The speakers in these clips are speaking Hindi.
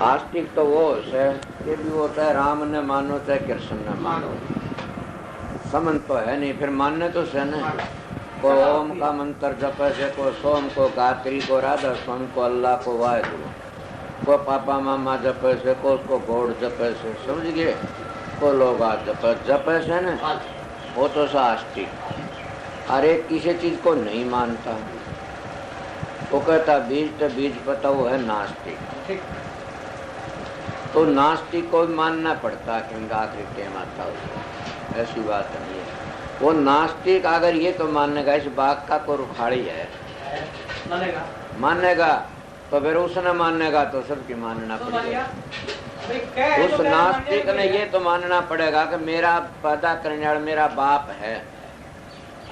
आस्तिक तो वो है कि भी वो चाहे राम ने मानो चाहे कृष्ण ने मानो, समन तो है नहीं, फिर मानने तो से न। को ओम का मंत्र जपे से, को सोम को गायत्री को राधा स्वामी को अल्लाह को वाहेगुरु, को पापा मामा जपे से, को उसको गोड़ जपे से, समझ गए, को लोग जपे से न, वो तो सा आस्तिक। अरे किसी चीज को नहीं मानता, वो कहता बीज तो बीज पता, वो है नास्तिक। तो नास्तिक को भी मानना पड़ता क्योंकि आखिरी टाइम आता है, ऐसी बात नहीं है। वो नास्तिक अगर ये तो मानेगा इस बात का को रुखाड़ी है, मानेगा तो फिर उसने मानेगा तो सबकी मानना पड़ेगा। उस नास्तिक ने ये तो मानना पड़ेगा कि मेरा पैदा करने वाला मेरा बाप है।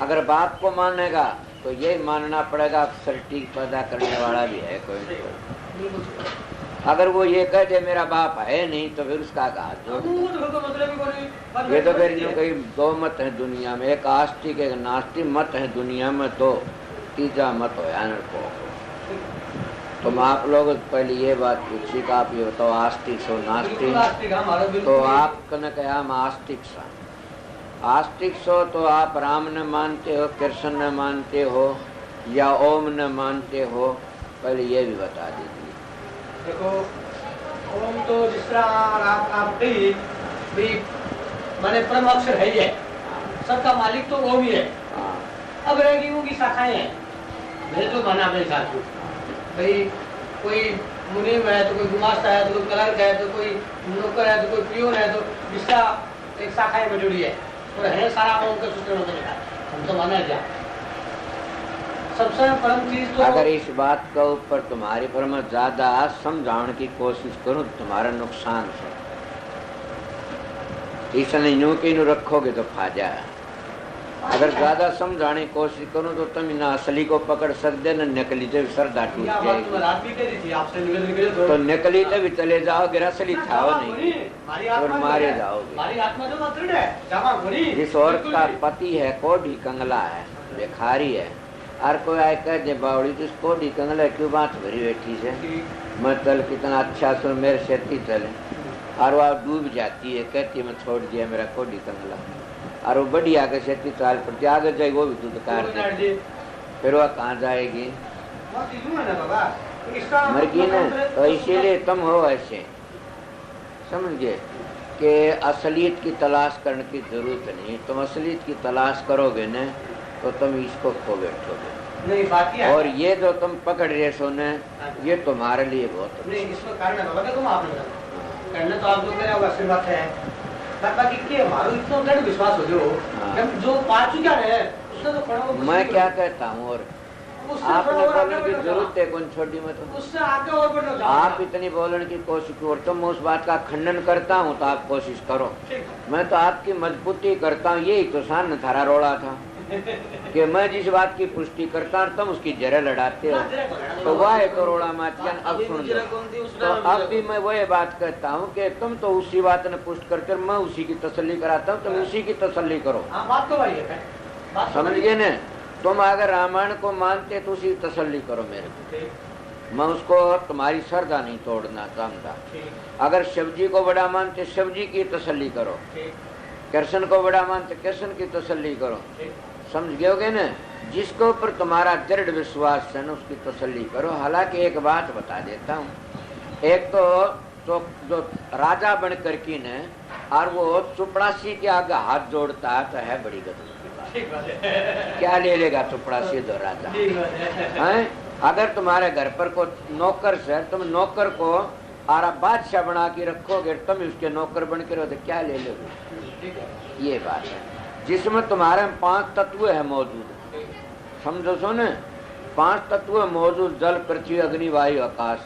अगर बाप को मानेगा तो ये मानना पड़ेगा सृष्टि पैदा करने वाला भी है कोई। अगर वो ये कह दे मेरा बाप है नहीं तो फिर उसका कहा ये तो फिर कई दो मत है दुनिया में, एक आस्तिक एक नास्तिक मत है दुनिया में, तो तीजा मत हो को। तुम आप लोग पहले ये बात पूछी कि आप ये बताओ आस्तिक सो नास्तिक, तो आपने कहा हम आस्तिक सा। आस्तिक सो तो आप राम ने मानते हो, कृष्ण ने मानते हो या ओम ने मानते हो, पहले ये भी बता दीजिए। देखो ओम तो जिस तरह आप कही माने परम अक्षर है, ये सबका मालिक तो ओम ही है। अब रहेगी उनकी शाखाएं हैं, मैं तो माना अपने साथ हूँ भाई, कोई मुनीम है तो कोई गुमास्ता है तो कोई क्लर्क है तो कोई नौकर है तो कोई पियोन है, तो जिसका एक शाखाएं में जुड़ी है और है सारा ओम के सूत्र में लिखा, हम तो माना क्या सबसे परम चीज। तो अगर इस बात के ऊपर तुम्हारी पर मैं ज्यादा समझाने की कोशिश करूं तो तुम्हारा नुकसान है, इसने यूं की यूं रखोगे तो फायदा है। अगर ज्यादा समझाने की कोशिश करूं तो तुम ना असली को पकड़ सकते न नकली से सरदा टूट जाएगी, तो नकली से भी चले जाओगे, असली छाओ नहीं और मारे जाओगे। जिस औरत का पति है कोढ़ी कंगला है, बेखारी है, और कोई आए कह दे बावड़ी तो इसको डी कंगला क्यों बात भरी बैठी से, मैं चल कितना अच्छा सुन मेरे सेती चले, और वो डूब जाती है, कहती मैं छोड़ दिया मेरा कोढ़ी कंगला, और वो बड़ी आगे सेती चाल पड़ती, आगे जाएगी वो भी दूध काट दे, फिर वह कहाँ जाएगी, मर गई ना। तो इसीलिए तुम हो ऐसे समझ गए कि असलियत की तलाश करने की जरूरत नहीं। तुम असलियत की तलाश करोगे न तो तुम इसको खो बैठोगे, और ये जो तुम पकड़ रहे सो न ये तुम्हारे लिए बहुत नहीं, इसमें कारण है बाबा। देखो आपने करना तो आप जो कह रहे हो अच्छी बात है, बाकी के हमारा इतना दृढ़ विश्वास हो जो पा चुका है उसने तो खड़ा। मैं क्या कहता हूँ और आपने बोलने की जरूरत है कौन छोटी मत, उससे आगे और बढ़ना। आप इतनी बोलने की कोशिश करो, तुम उस बात का खंडन करता हूँ तो आप कोशिश करो, मैं तो आपकी मजबूती करता हूँ। यही तो सान थारा रोड़ा था कि मैं जिस बात की पुष्टि करता हूँ तुम उसकी जरे लड़ाते हो, तो वह है तो रोड़ा माचियन। अब सुन लो, तो अब भी मैं वही बात कहता हूँ कि तुम तो उसी बात ने पुष्ट करते, मैं उसी की तसल्ली कराता हूँ, तुम उसी की तसल्ली करो, समझ गए न। तुम अगर रामायण को मानते तो उसी तसल्ली करो मेरे को, मैं उसको तुम्हारी श्रद्धा नहीं तोड़ना चाहता। अगर शिव जी को बड़ा मानते शिव जी की तसल्ली करो, कृष्ण को बड़ा मानते कृष्ण की तसल्ली करो, समझ गए न। जिसके ऊपर तुम्हारा दृढ़ विश्वास है ना उसकी तसल्ली करो। हालांकि एक बात बता देता हूँ, एक तो जो राजा बन कर की न और वो चुपड़ासी के आगे हाथ जोड़ता है तो है बड़ी गजब की बात। क्या ले लेगा चुपड़ासी दो राजा है। अगर तुम्हारे घर पर को नौकर से तुम नौकर को आरा बादशाह बना के रखोगे, तुम उसके नौकर बन के रहो तो क्या ले लोगे। ये बात है जिसमें तुम्हारे 5 तत्व है मौजूद, समझो सो न। 5 तत्व मौजूद, जल पृथ्वी अग्नि वायु आकाश,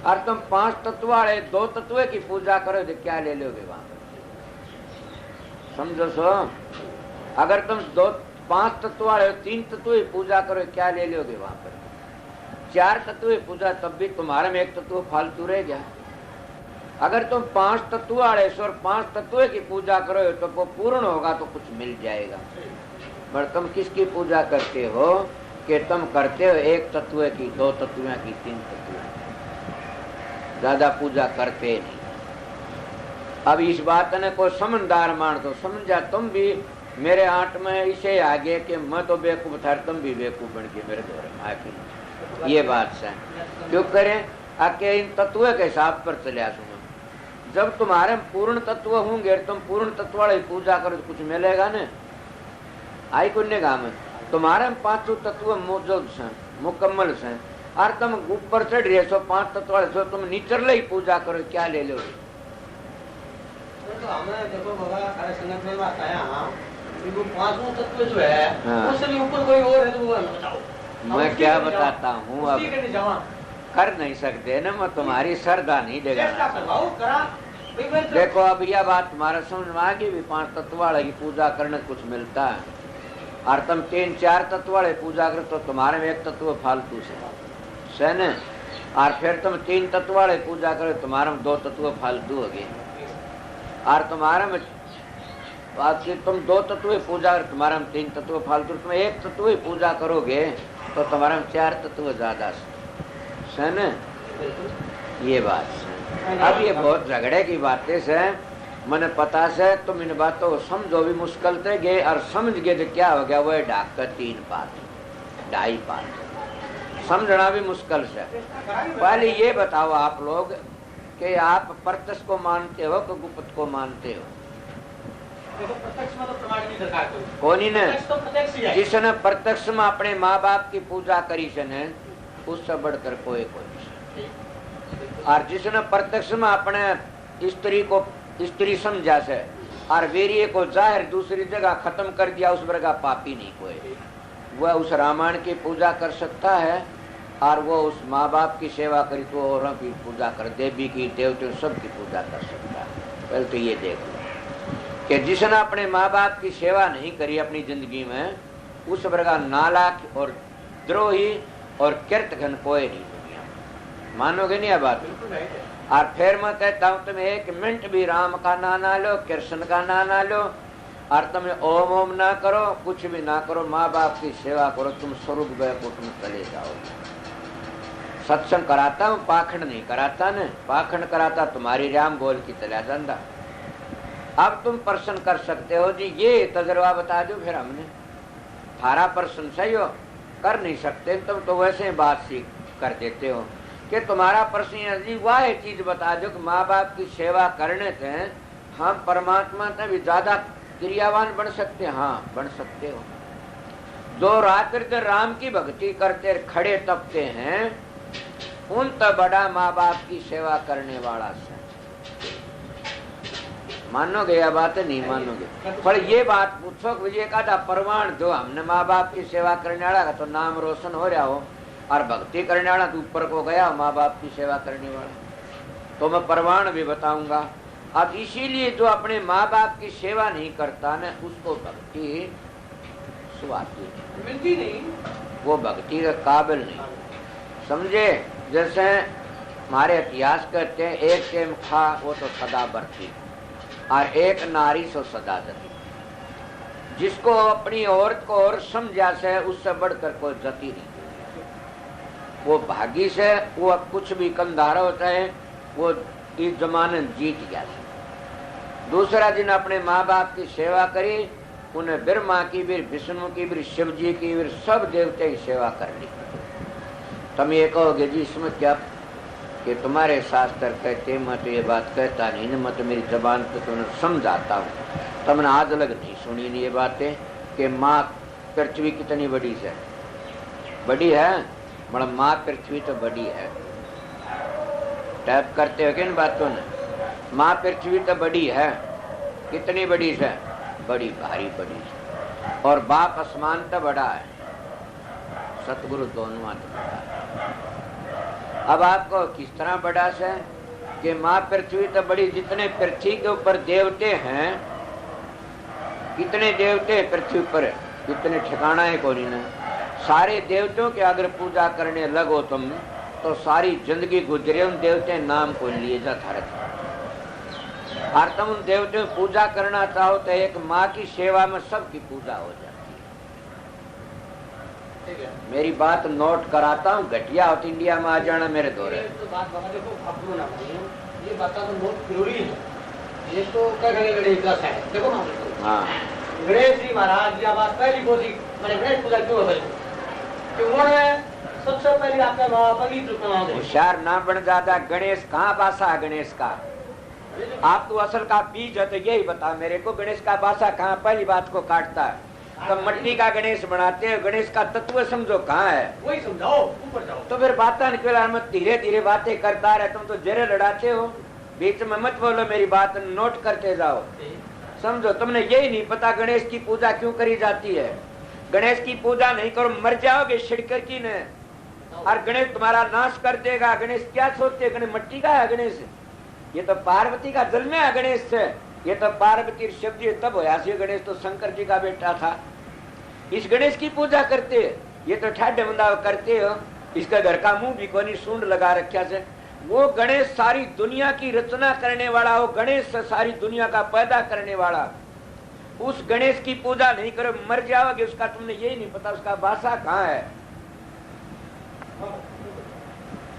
और तुम 5 तत्व वाले 2 तत्व की पूजा करो तो क्या ले लोगे वहां पर, समझो सो। अगर तुम 5 तत्व वाले 3 तत्व की पूजा करो क्या ले लोगे वहां पर। 4 तत्व की पूजा तब भी तुम्हारे में 1 तत्व फालतू रह गया। अगर तुम 5 तत्व वाले और 5 तत्व की पूजा करो तो वो पूर्ण होगा तो कुछ मिल जाएगा। पर तुम किसकी पूजा करते हो कि तुम करते हो 1 तत्व की, 2 तत्व की, 3 तत्व। ज्यादा पूजा करते नहीं। अब इस बात ने कोई समझदार मान तो समझ जा, तुम भी मेरे आंट में इसे आगे कि मैं तो बेवकूफ था, तुम भी बेवकूफ बन के मेरे द्वारे में आके ये बात से क्यों करें आके इन तत्वों के हिसाब पर चले आसूंगा। जब तुम्हारे पूर्ण तत्व होंगे, तुम पूर्ण तत्व वाले पूजा करो तो कुछ मिलेगा न। आई कुन्ने गाँव में तुम्हारे पांचों तत्व मौजूद से मुकम्मल से, और तुम ऊपर चढ़ रहे सो 5 तत्व वाले सो, तुम नीचले ही पूजा करो क्या ले लो। तो हमें देखो बाबा सारे संगत में बात आया, वो 5वां तत्व जो है उससे भी ऊपर कोई और है तो वो बताओ। मैं क्या बताता हूँ, अब कर नहीं सकते ना, मैं तुम्हारी श्रद्धा नहीं देगा। देखो अब यह बात तुम्हारा समझ में आ गई भी 5 तत्व वाले की पूजा करने कुछ मिलता है, और तुम 3-4 तत्व वाले पूजा करो तो तुम्हारे में 1 तत्व फालतू से न, और फिर तुम 3 तत्व वाले पूजा करो तुम्हारे में 2 तत्व फालतू हो गए, और तुम्हारे में तुम 2 तत्व पूजा करो तुम्हारे में 3 तत्व फालतू, तुम 1 तत्व ही पूजा करोगे तो तुम्हारे में 4 तत्व ज्यादा से न। ये बात है। अब ये बहुत झगड़े की बातें से मैंने पता से तुम इन बातों को समझो भी मुश्किल थे गए, और समझ गए तो क्या हो गया, वो ढाक कर 3 पात 2.5 पात समझना भी मुश्किल से। पहले ये बताओ आप लोग कि आप प्रत्यक्ष को मानते हो कि गुप्त को मानते हो? कौन ही ने जिसने प्रत्यक्ष में अपने माँ बाप की पूजा करी से ने उससे बढ़कर कोई नहीं, और जिसने प्रत्यक्ष में अपने स्त्री को स्त्री समझा से और वीर्य को जाहिर दूसरी जगह खत्म कर दिया, उस वर्ग का पापी नहीं कोई। वह उस रामायण की पूजा कर सकता है, और वो उस माँ बाप की सेवा करी तो औरों की पूजा कर, देवी की देवते सब की पूजा कर सकता है। पहले तो ये देख लो कि जिसने अपने माँ बाप की सेवा नहीं करी अपनी जिंदगी में, उस वर्ग का नालायक और द्रोही और कीर्तघन कोई नहीं दुनिया में। मानोगे नहीं यह बात? और फिर मैं कहता हूँ तुम 1 मिनट भी राम का नाम ना लो, कृष्ण का नाम ना लो, और तुम ओम ओम ना करो, कुछ भी ना करो, माँ बाप की सेवा करो, तुम स्वरूप गए को तुम चले जाओगे। सत्संग कराता हूँ, पाखंड नहीं कराता न, पाखंड कराता तुम्हारी राम बोल की चला जाता। अब तुम प्रश्न कर सकते हो जी ये तजर्बा बता दो, फिर हमने थारा प्रश्न सही हो कर नहीं सकते, तुम तो वैसे बात सीख कर देते हो कि तुम्हारा प्रश्न जी वह चीज बता दो कि माँ बाप की सेवा करने से हम परमात्मा से भी ज्यादा क्रियावान बन सकते हैं। हाँ बन सकते हो। जो रात्रि दिन राम की भक्ति करते खड़े तपते हैं, उन तो बड़ा माँ बाप की सेवा करने वाला से। मानोगे यह बात है? नहीं मानोगे। पर ये बात पूछो विजय का प्रमाण दो, हमने माँ बाप की सेवा करने वाला का तो नाम रोशन हो रहा हो, और भक्ति करने वाला तो ऊपर को गया माँ बाप की सेवा करने वाला, तो मैं प्रमाण भी बताऊंगा। अब इसीलिए जो अपने माँ बाप की सेवा नहीं करता न, उसको भक्ति स्वाति मिलती नहीं, वो भक्ति का काबिल नहीं। समझे? जैसे हमारे इतिहास कहते हैं एक टेम खा वो तो सदा बरती, और एक नारी सो सदा जती। जिसको अपनी औरत को और समझा से उससे बढ़कर कोई जती नहीं। वो भागी से वो कुछ भी कंधारा होता है, वो इस जमाने जीत गया। दूसरा दिन अपने माँ बाप की सेवा करी, उन्हें ब्रह्मा की भी, विष्णु की भी, शिव जी की भी, सब देवते की सेवा कर ली। तुम ये कहोगे जी इसमें क्या कि तुम्हारे शास्त्र कहते, मैं तो ये बात कहता नहीं, मैं तो मेरी जबान पे तुम्हें समझाता हूँ। तुमने आज अलग नहीं सुनी नहीं ये बातें कि माँ पृथ्वी कितनी बड़ी है। बड़ी है बड़ा, माँ पृथ्वी तो बड़ी है। टैप करते हो किन बातों ने? माँ पृथ्वी तो बड़ी है। कितनी बड़ी है? बड़ी भारी बड़ी है। और बाप आसमान तो बड़ा है, सतगुरु दोनों तो बड़ा है। अब आपको किस तरह बड़ा से कि माँ पृथ्वी तो बड़ी, जितने पृथ्वी के ऊपर देवते हैं, कितने देवते पृथ्वी पर, कितने ठिकाना है कोई नहीं। सारे देवतों के अगर पूजा करने लगो तुम तो सारी जिंदगी गुजरे उन देवते नाम को लिए जा था। और तुम उन देवतों की पूजा करना चाहो तो एक माँ की सेवा में सबकी पूजा हो जाती ठीक है। मेरी बात नोट कराता हूँ, घटिया हो तो इंडिया में आ जाना मेरे दौरे। तो बात बाबा देखो, घबरो ना भाई, ये बात तो नोट जरूरी है। ये तो क्या करेंगे गणेश का है, देखो ना। हाँ, गणेश जी महाराज या बात पहली बोली मैंने गणेश पूजा क्यों है कि उन्होंने सबसे पहले आपका बगीच बनाओगे। होशियार ना बन जाता। गणेश कहाँ बासा है गणेश का? आप तो असल का बीज है, तो यही बता मेरे को, गणेश का बासा कहाँ पहली बात को काटता है? तो मिट्टी का गणेश बनाते हैं, गणेश का तत्व समझो कहाँ है? वही समझाओ, ऊपर जाओ। तो फिर बात निकला, मत धीरे धीरे बातें करता रहे, तुम तो जरे लड़ाते हो, बीच में मत बोलो, मेरी बात नोट करते जाओ। समझो, तुमने यही नहीं पता गणेश की पूजा क्यों करी जाती है। गणेश की पूजा नहीं करो मर जाओगे छिड़कर की ने, और गणेश तुम्हारा नाश कर देगा। गणेश क्या सोचते, गणेश मिट्टी का है गणेश? ये तो पार्वती का जन्म है गणेश से। ये तो पार्वती शब्द तब होया से, गणेश तो शंकर जी का बेटा था। इस गणेश की पूजा करते, ये तो ठाडे बंदा करते हो। इसका घर का मुंह भी कोनी सूंड लगा रखा से। वो गणेश सारी दुनिया की रचना करने वाला हो, गणेश सारी दुनिया का पैदा करने वाला। उस गणेश की पूजा नहीं करो मर जाओगे। उसका तुमने यही नहीं पता उसका बासा कहाँ है।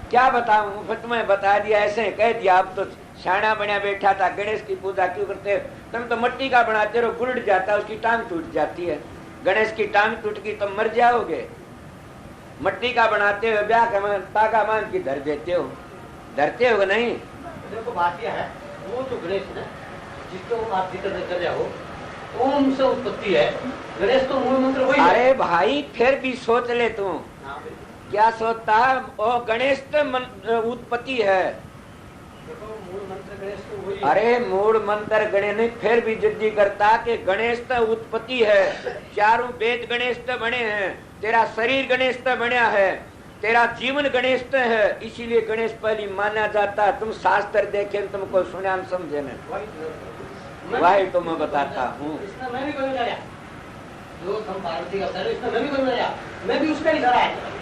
क्या बताऊं, फिर तुम्हें बता दिया, ऐसे कह दिया। अब तो शाना बना बैठा था, गणेश की पूजा क्यों करते? तुम तो मिट्टी का बनाते रहो, गुड़ जाता है, उसकी टांग टूट जाती है। गणेश की टांग टूट गई तो मर जाओगे। मिट्टी का बनाते हो, ब्याह का ताका मान की धर देते हो, धरते हो नहीं? देखो बात यह है, वो जो गणेश है जिसको आप जिक्र कर रहे हो, ओम से उत्पत्ति है। गणेश तो मूल मंत्र वही है। अरे भाई फिर भी सोच ले तू, क्या सोचता है? ओ गणेश तो उत्पत्ति है। देखो मूल मंत्र गणेश तो वही है। अरे मूल मंत्र गणेश नहीं, फिर भी जिद्दी करता कि गणेश तो उत्पत्ति है। चारों वेद गणेश तो बने हैं, तेरा शरीर गणेश तो बना है, तेरा जीवन गणेश तो है, इसीलिए गणेश पहली माना जाता है। तुम शास्त्र देखे तुमको सुना समझे में, वही तो मैं बताता हूँ। मैं भी करूँगा, जो पार्वती का सर इसमें मैं भी करूँगा, मैं भी उसका ही धरा है।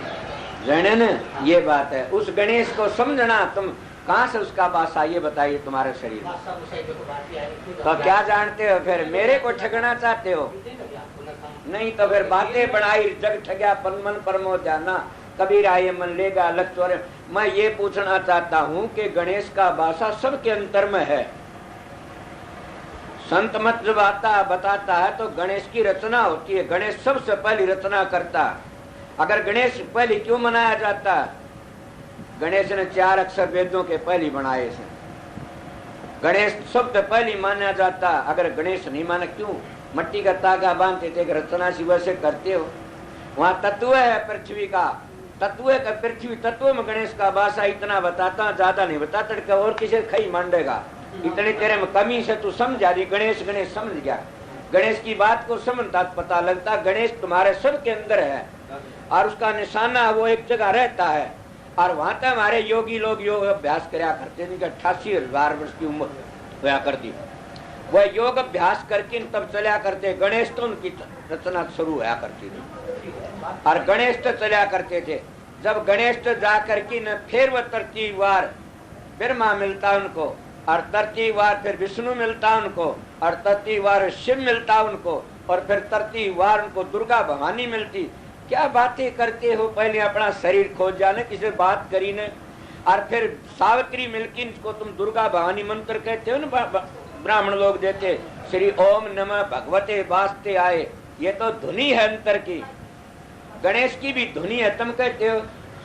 जाने न, ये बात है। उस गणेश को समझना। तुम कहाँ से उसका बासा, ये बताइए तुम्हारे शरीर में। तो क्या जानते हो फिर? मेरे को ठगना चाहते हो? नहीं तो फिर बातें बढ़ाई, जग ठगया मन परमो जाना, कबीर आये मन लेगा लक्ष्य। मैं ये पूछना चाहता हूँ कि गणेश का बासा सबके अंतर में है। संत मत जब आता बताता है तो गणेश की रचना होती है। गणेश सबसे पहली रचना करता। अगर गणेश पहले क्यों मनाया जाता? गणेश ने 4 अक्षर वेदों के पहले बनाए थे। गणेश सबसे पहली माना जाता। अगर गणेश नहीं माना क्यों? मट्टी का तागा बांधते थे, रचना सी वैसे करते हो। वहाँ तत्व है पृथ्वी का, तत्व का पृथ्वी तत्व में गणेश का बासा इतना बताता, ज्यादा नहीं बताता। और किसी खई मांडेगा, इतने तेरे में कमी से तू समझा दी। गणेश गणेश समझ गया, गणेश की बात को समझता पता लगता। गणेश तुम्हारे सब के अंदर है और उसका निशाना वो एक जगह रहता है। और वहां तक हमारे योगी लोग योग अभ्यास कराया करते थे। 88,000 वर्ष की उम्र होया करती, वह योग अभ्यास करके तब चला करते। गणेश तो उनकी रचना शुरू होया करती थी और गणेश तो चला करते थे। जब गणेश तो जा करके न फिर वह तरतीबवार ब्रह्मा मिलता उनको, और तरतीबवार फिर विष्णु मिलता उनको, और तरतीबवार शिव मिलता उनको, और फिर तरतीबवार उनको दुर्गा भवानी मिलती। क्या बातें करते हो? पहले अपना शरीर खोज जाने, किसी बात करी ने, और फिर सावित्री मिलकर इसको तुम दुर्गा भवानी मंत्र कहते हो ना, ब्राह्मण लोग देते श्री ओम नमः भगवते वास्ते आए। ये तो धुनी है अंतर की, गणेश की भी धुनी है। तुम कहते हो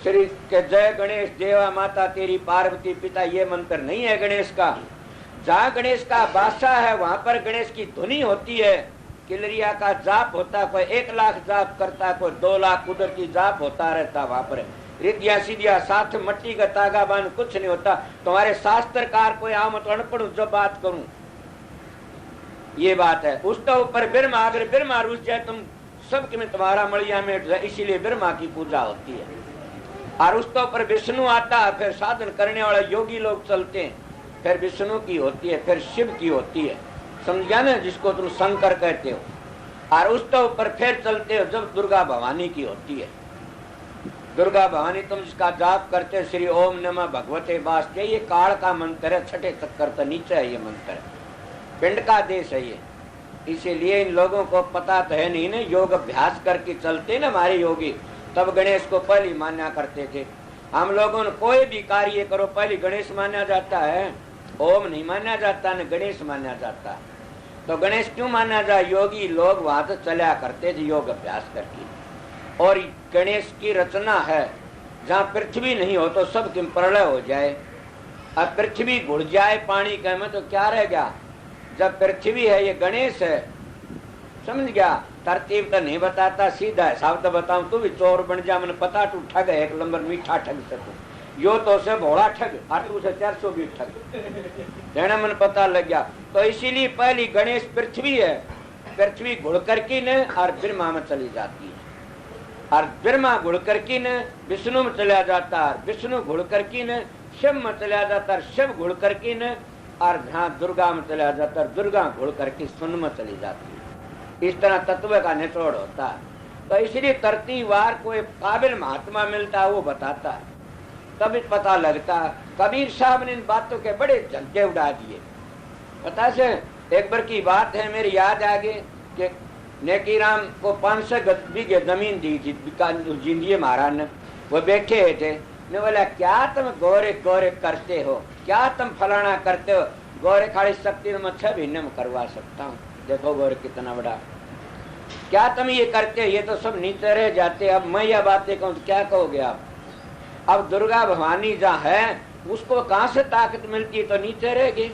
श्री के जय गणेश देवा माता तेरी पार्वती पिता, ये मंत्र नहीं है गणेश का। जहाँ गणेश का बादशाह है वहां पर गणेश की धुनी होती है। किलरिया का जाप होता, कोई 1 लाख जाप करता, कोई 2 लाख कुदरती जाप होता रहता। वहां पर रिद्धिया सीधिया साथ मट्टी का तागा बांध कुछ नहीं होता। तुम्हारे शास्त्रकार कोई आओ मत अनपढ़ जो बात करूं, ये बात है। उसके ऊपर ब्रह्मा, अगर ब्रह्मा रुस जाए तुम सबके में तुम्हारा मड़िया में, इसीलिए ब्रह्मा की पूजा होती है। और उसके ऊपर विष्णु आता है, फिर साधन करने वाले योगी लोग चलते हैं, फिर विष्णु की होती है, फिर शिव की होती है। समझ गया ना, जिसको तुम शंकर कहते हो। और उसके ऊपर फिर चलते हो जब दुर्गा भवानी की होती है। दुर्गा भवानी तुम जिसका जाप करते हो श्री ओम नमः भगवते वास्ते, ये काल का मंत्र है, 6ठे चक्कर तो नीचे है ये मंत्र, पिंड का देश है ये। इसीलिए इन लोगों को पता तो है नहीं ना, योग अभ्यास करके चलते ना हमारे योगी। तब गणेश को पहले माना करते थे। हम लोगों ने कोई भी कार्य करो पहले गणेश माना जाता है, ओम नहीं माना जाता न गणेश माना जाता। तो गणेश क्यों माना जाए? योगी लोग वहां तो चला करते थे योग अभ्यास करके। और गणेश की रचना है जहाँ पृथ्वी नहीं हो तो सब किम प्रलय हो जाए। अब पृथ्वी घुड़ जाए पानी के में तो क्या रह गया? जब पृथ्वी है ये गणेश है, समझ गया? तरतीब तो नहीं बताता, सीधा हिसाब तो बताऊं तू भी चोर बन जा, मैंने पता तू ठग है, एक नंबर मीठा ठग सकू यो तो से भोला ठग और तू से 400 भी ठग देना मन पता लग गया। तो इसीलिए पहली गणेश पृथ्वी है, पृथ्वी घुड़ करके न और ब्रह्मा में चली जाती है, और ब्रह्मा घुड़ करके न विष्णु में चला जाता है, विष्णु घुड़ करके न शिव में चला जाता है, शिव घुड़ करके न और जहाँ दुर्गा में चला जाता है, दुर्गा घुड़ करके सुन में चली जाती है। इस तरह तत्व का निचोड़ होता है। तो इसलिए तरतीबवार कोई काबिल महात्मा मिलता है वो बताता है, तभी पता लगता। कबीर साहब ने इन बातों के बड़े झंडे उड़ा दिए। पता से एक बार की बात है, मेरी याद आ गई कि नेकीराम को 500 बीघे जमीन दी थी जिंदगी महाराज ने। वो बैठे थे ने बोला क्या तुम गोरे गोरे करते हो, क्या तुम फलाना करते हो? गोरे खाली शक्ति में 6 महीने में करवा सकता हूँ, देखो गोरे कितना बड़ा। क्या तुम ये करते? ये तो सब नीचे रह जाते। अब मैं यह बातें कहूँ तो क्या कहोगे आप? अब दुर्गा भवानी जहाँ है उसको कहाँ से ताकत मिलती है? तो नीचे रहेगी।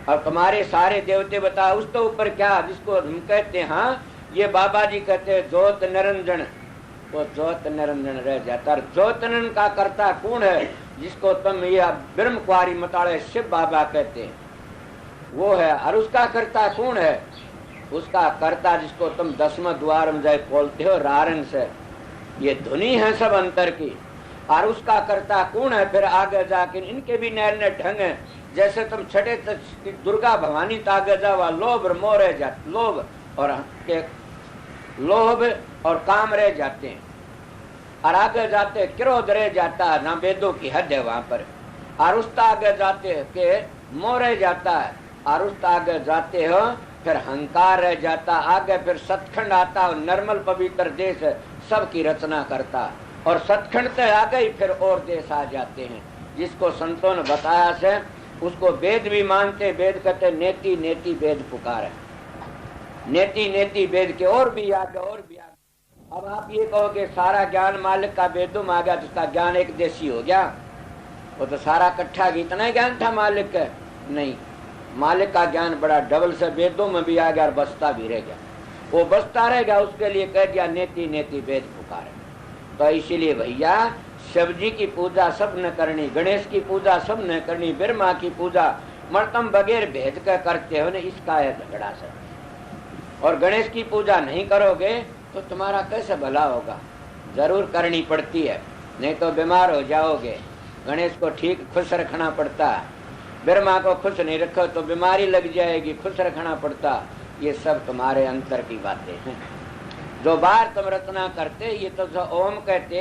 अब तुम्हारे सारे देवते बताओ उस तो ऊपर क्या, जिसको हम कहते हैं, हाँ ये बाबा जी कहते हैं ज्योत निरंजन, वो ज्योत निरंजन रह जाता। ज्योत निरंजन का कर्ता कौन है? जिसको तुम ये ब्रह्म कुआरी मताड़े शिव बाबा कहते हैं, वो है। और उसका कर्ता कौन है? उसका कर्ता जिसको तुम 10वें द्वार में जाए बोलते हो रारन से, ये धुनी है सब अंतर की। और उसका कर्ता कौन है? फिर आगे जाके इनके भी नए नए ढंग है। जैसे तुम छठे दुर्गा भवानी तो आगे जावा लोभ मोह रह जाते, लोभ और काम रह जाते हैं, और आगे जाते क्रोध रह जाता है, ना वेदों की हद है वहां पर। और उसका आगे जाते के मोह रह जाता है, और उसका आगे जाते हो फिर हंकार रह जाता। आगे फिर सतखंड आता है, निर्मल पवित्र देश सबकी रचना करता। और सतखंड से आगे ही फिर और देश आ जाते हैं, जिसको संतों ने बताया से उसको वेद भी मानते। वेद कहते नेति नेति वेद पुकार है, नेति नेति वेद के और भी आगे और भी आगे। अब आप ये कहोगे सारा ज्ञान मालिक का वेदों में आ गया, जिसका ज्ञान एक देशी हो गया, वो तो सारा इकट्ठा इतना ज्ञान था मालिक का? नहीं, मालिक का ज्ञान बड़ा डबल से वेदों में भी आ गया और बसता भी रह गया। वो बसता रह गया, उसके लिए कह दिया नेति नेति वेद पुकार है। तो इसीलिए भैया शिव जी की पूजा सब न करनी, गणेश की पूजा सब न करनी, ब्रह्मा की पूजा मर्तम बगैर भेद कर करते हो न, इसका है झगड़ा सब। और गणेश की पूजा नहीं करोगे तो तुम्हारा कैसे भला होगा? जरूर करनी पड़ती है, नहीं तो बीमार हो जाओगे। गणेश को ठीक खुश रखना पड़ता है, ब्रह्मा को खुश नहीं रखो तो बीमारी लग जाएगी, खुश रखना पड़ता। ये सब तुम्हारे अंतर की बातें हैं। जो बार तुम रचना करते, ये तो जो ओम कहते,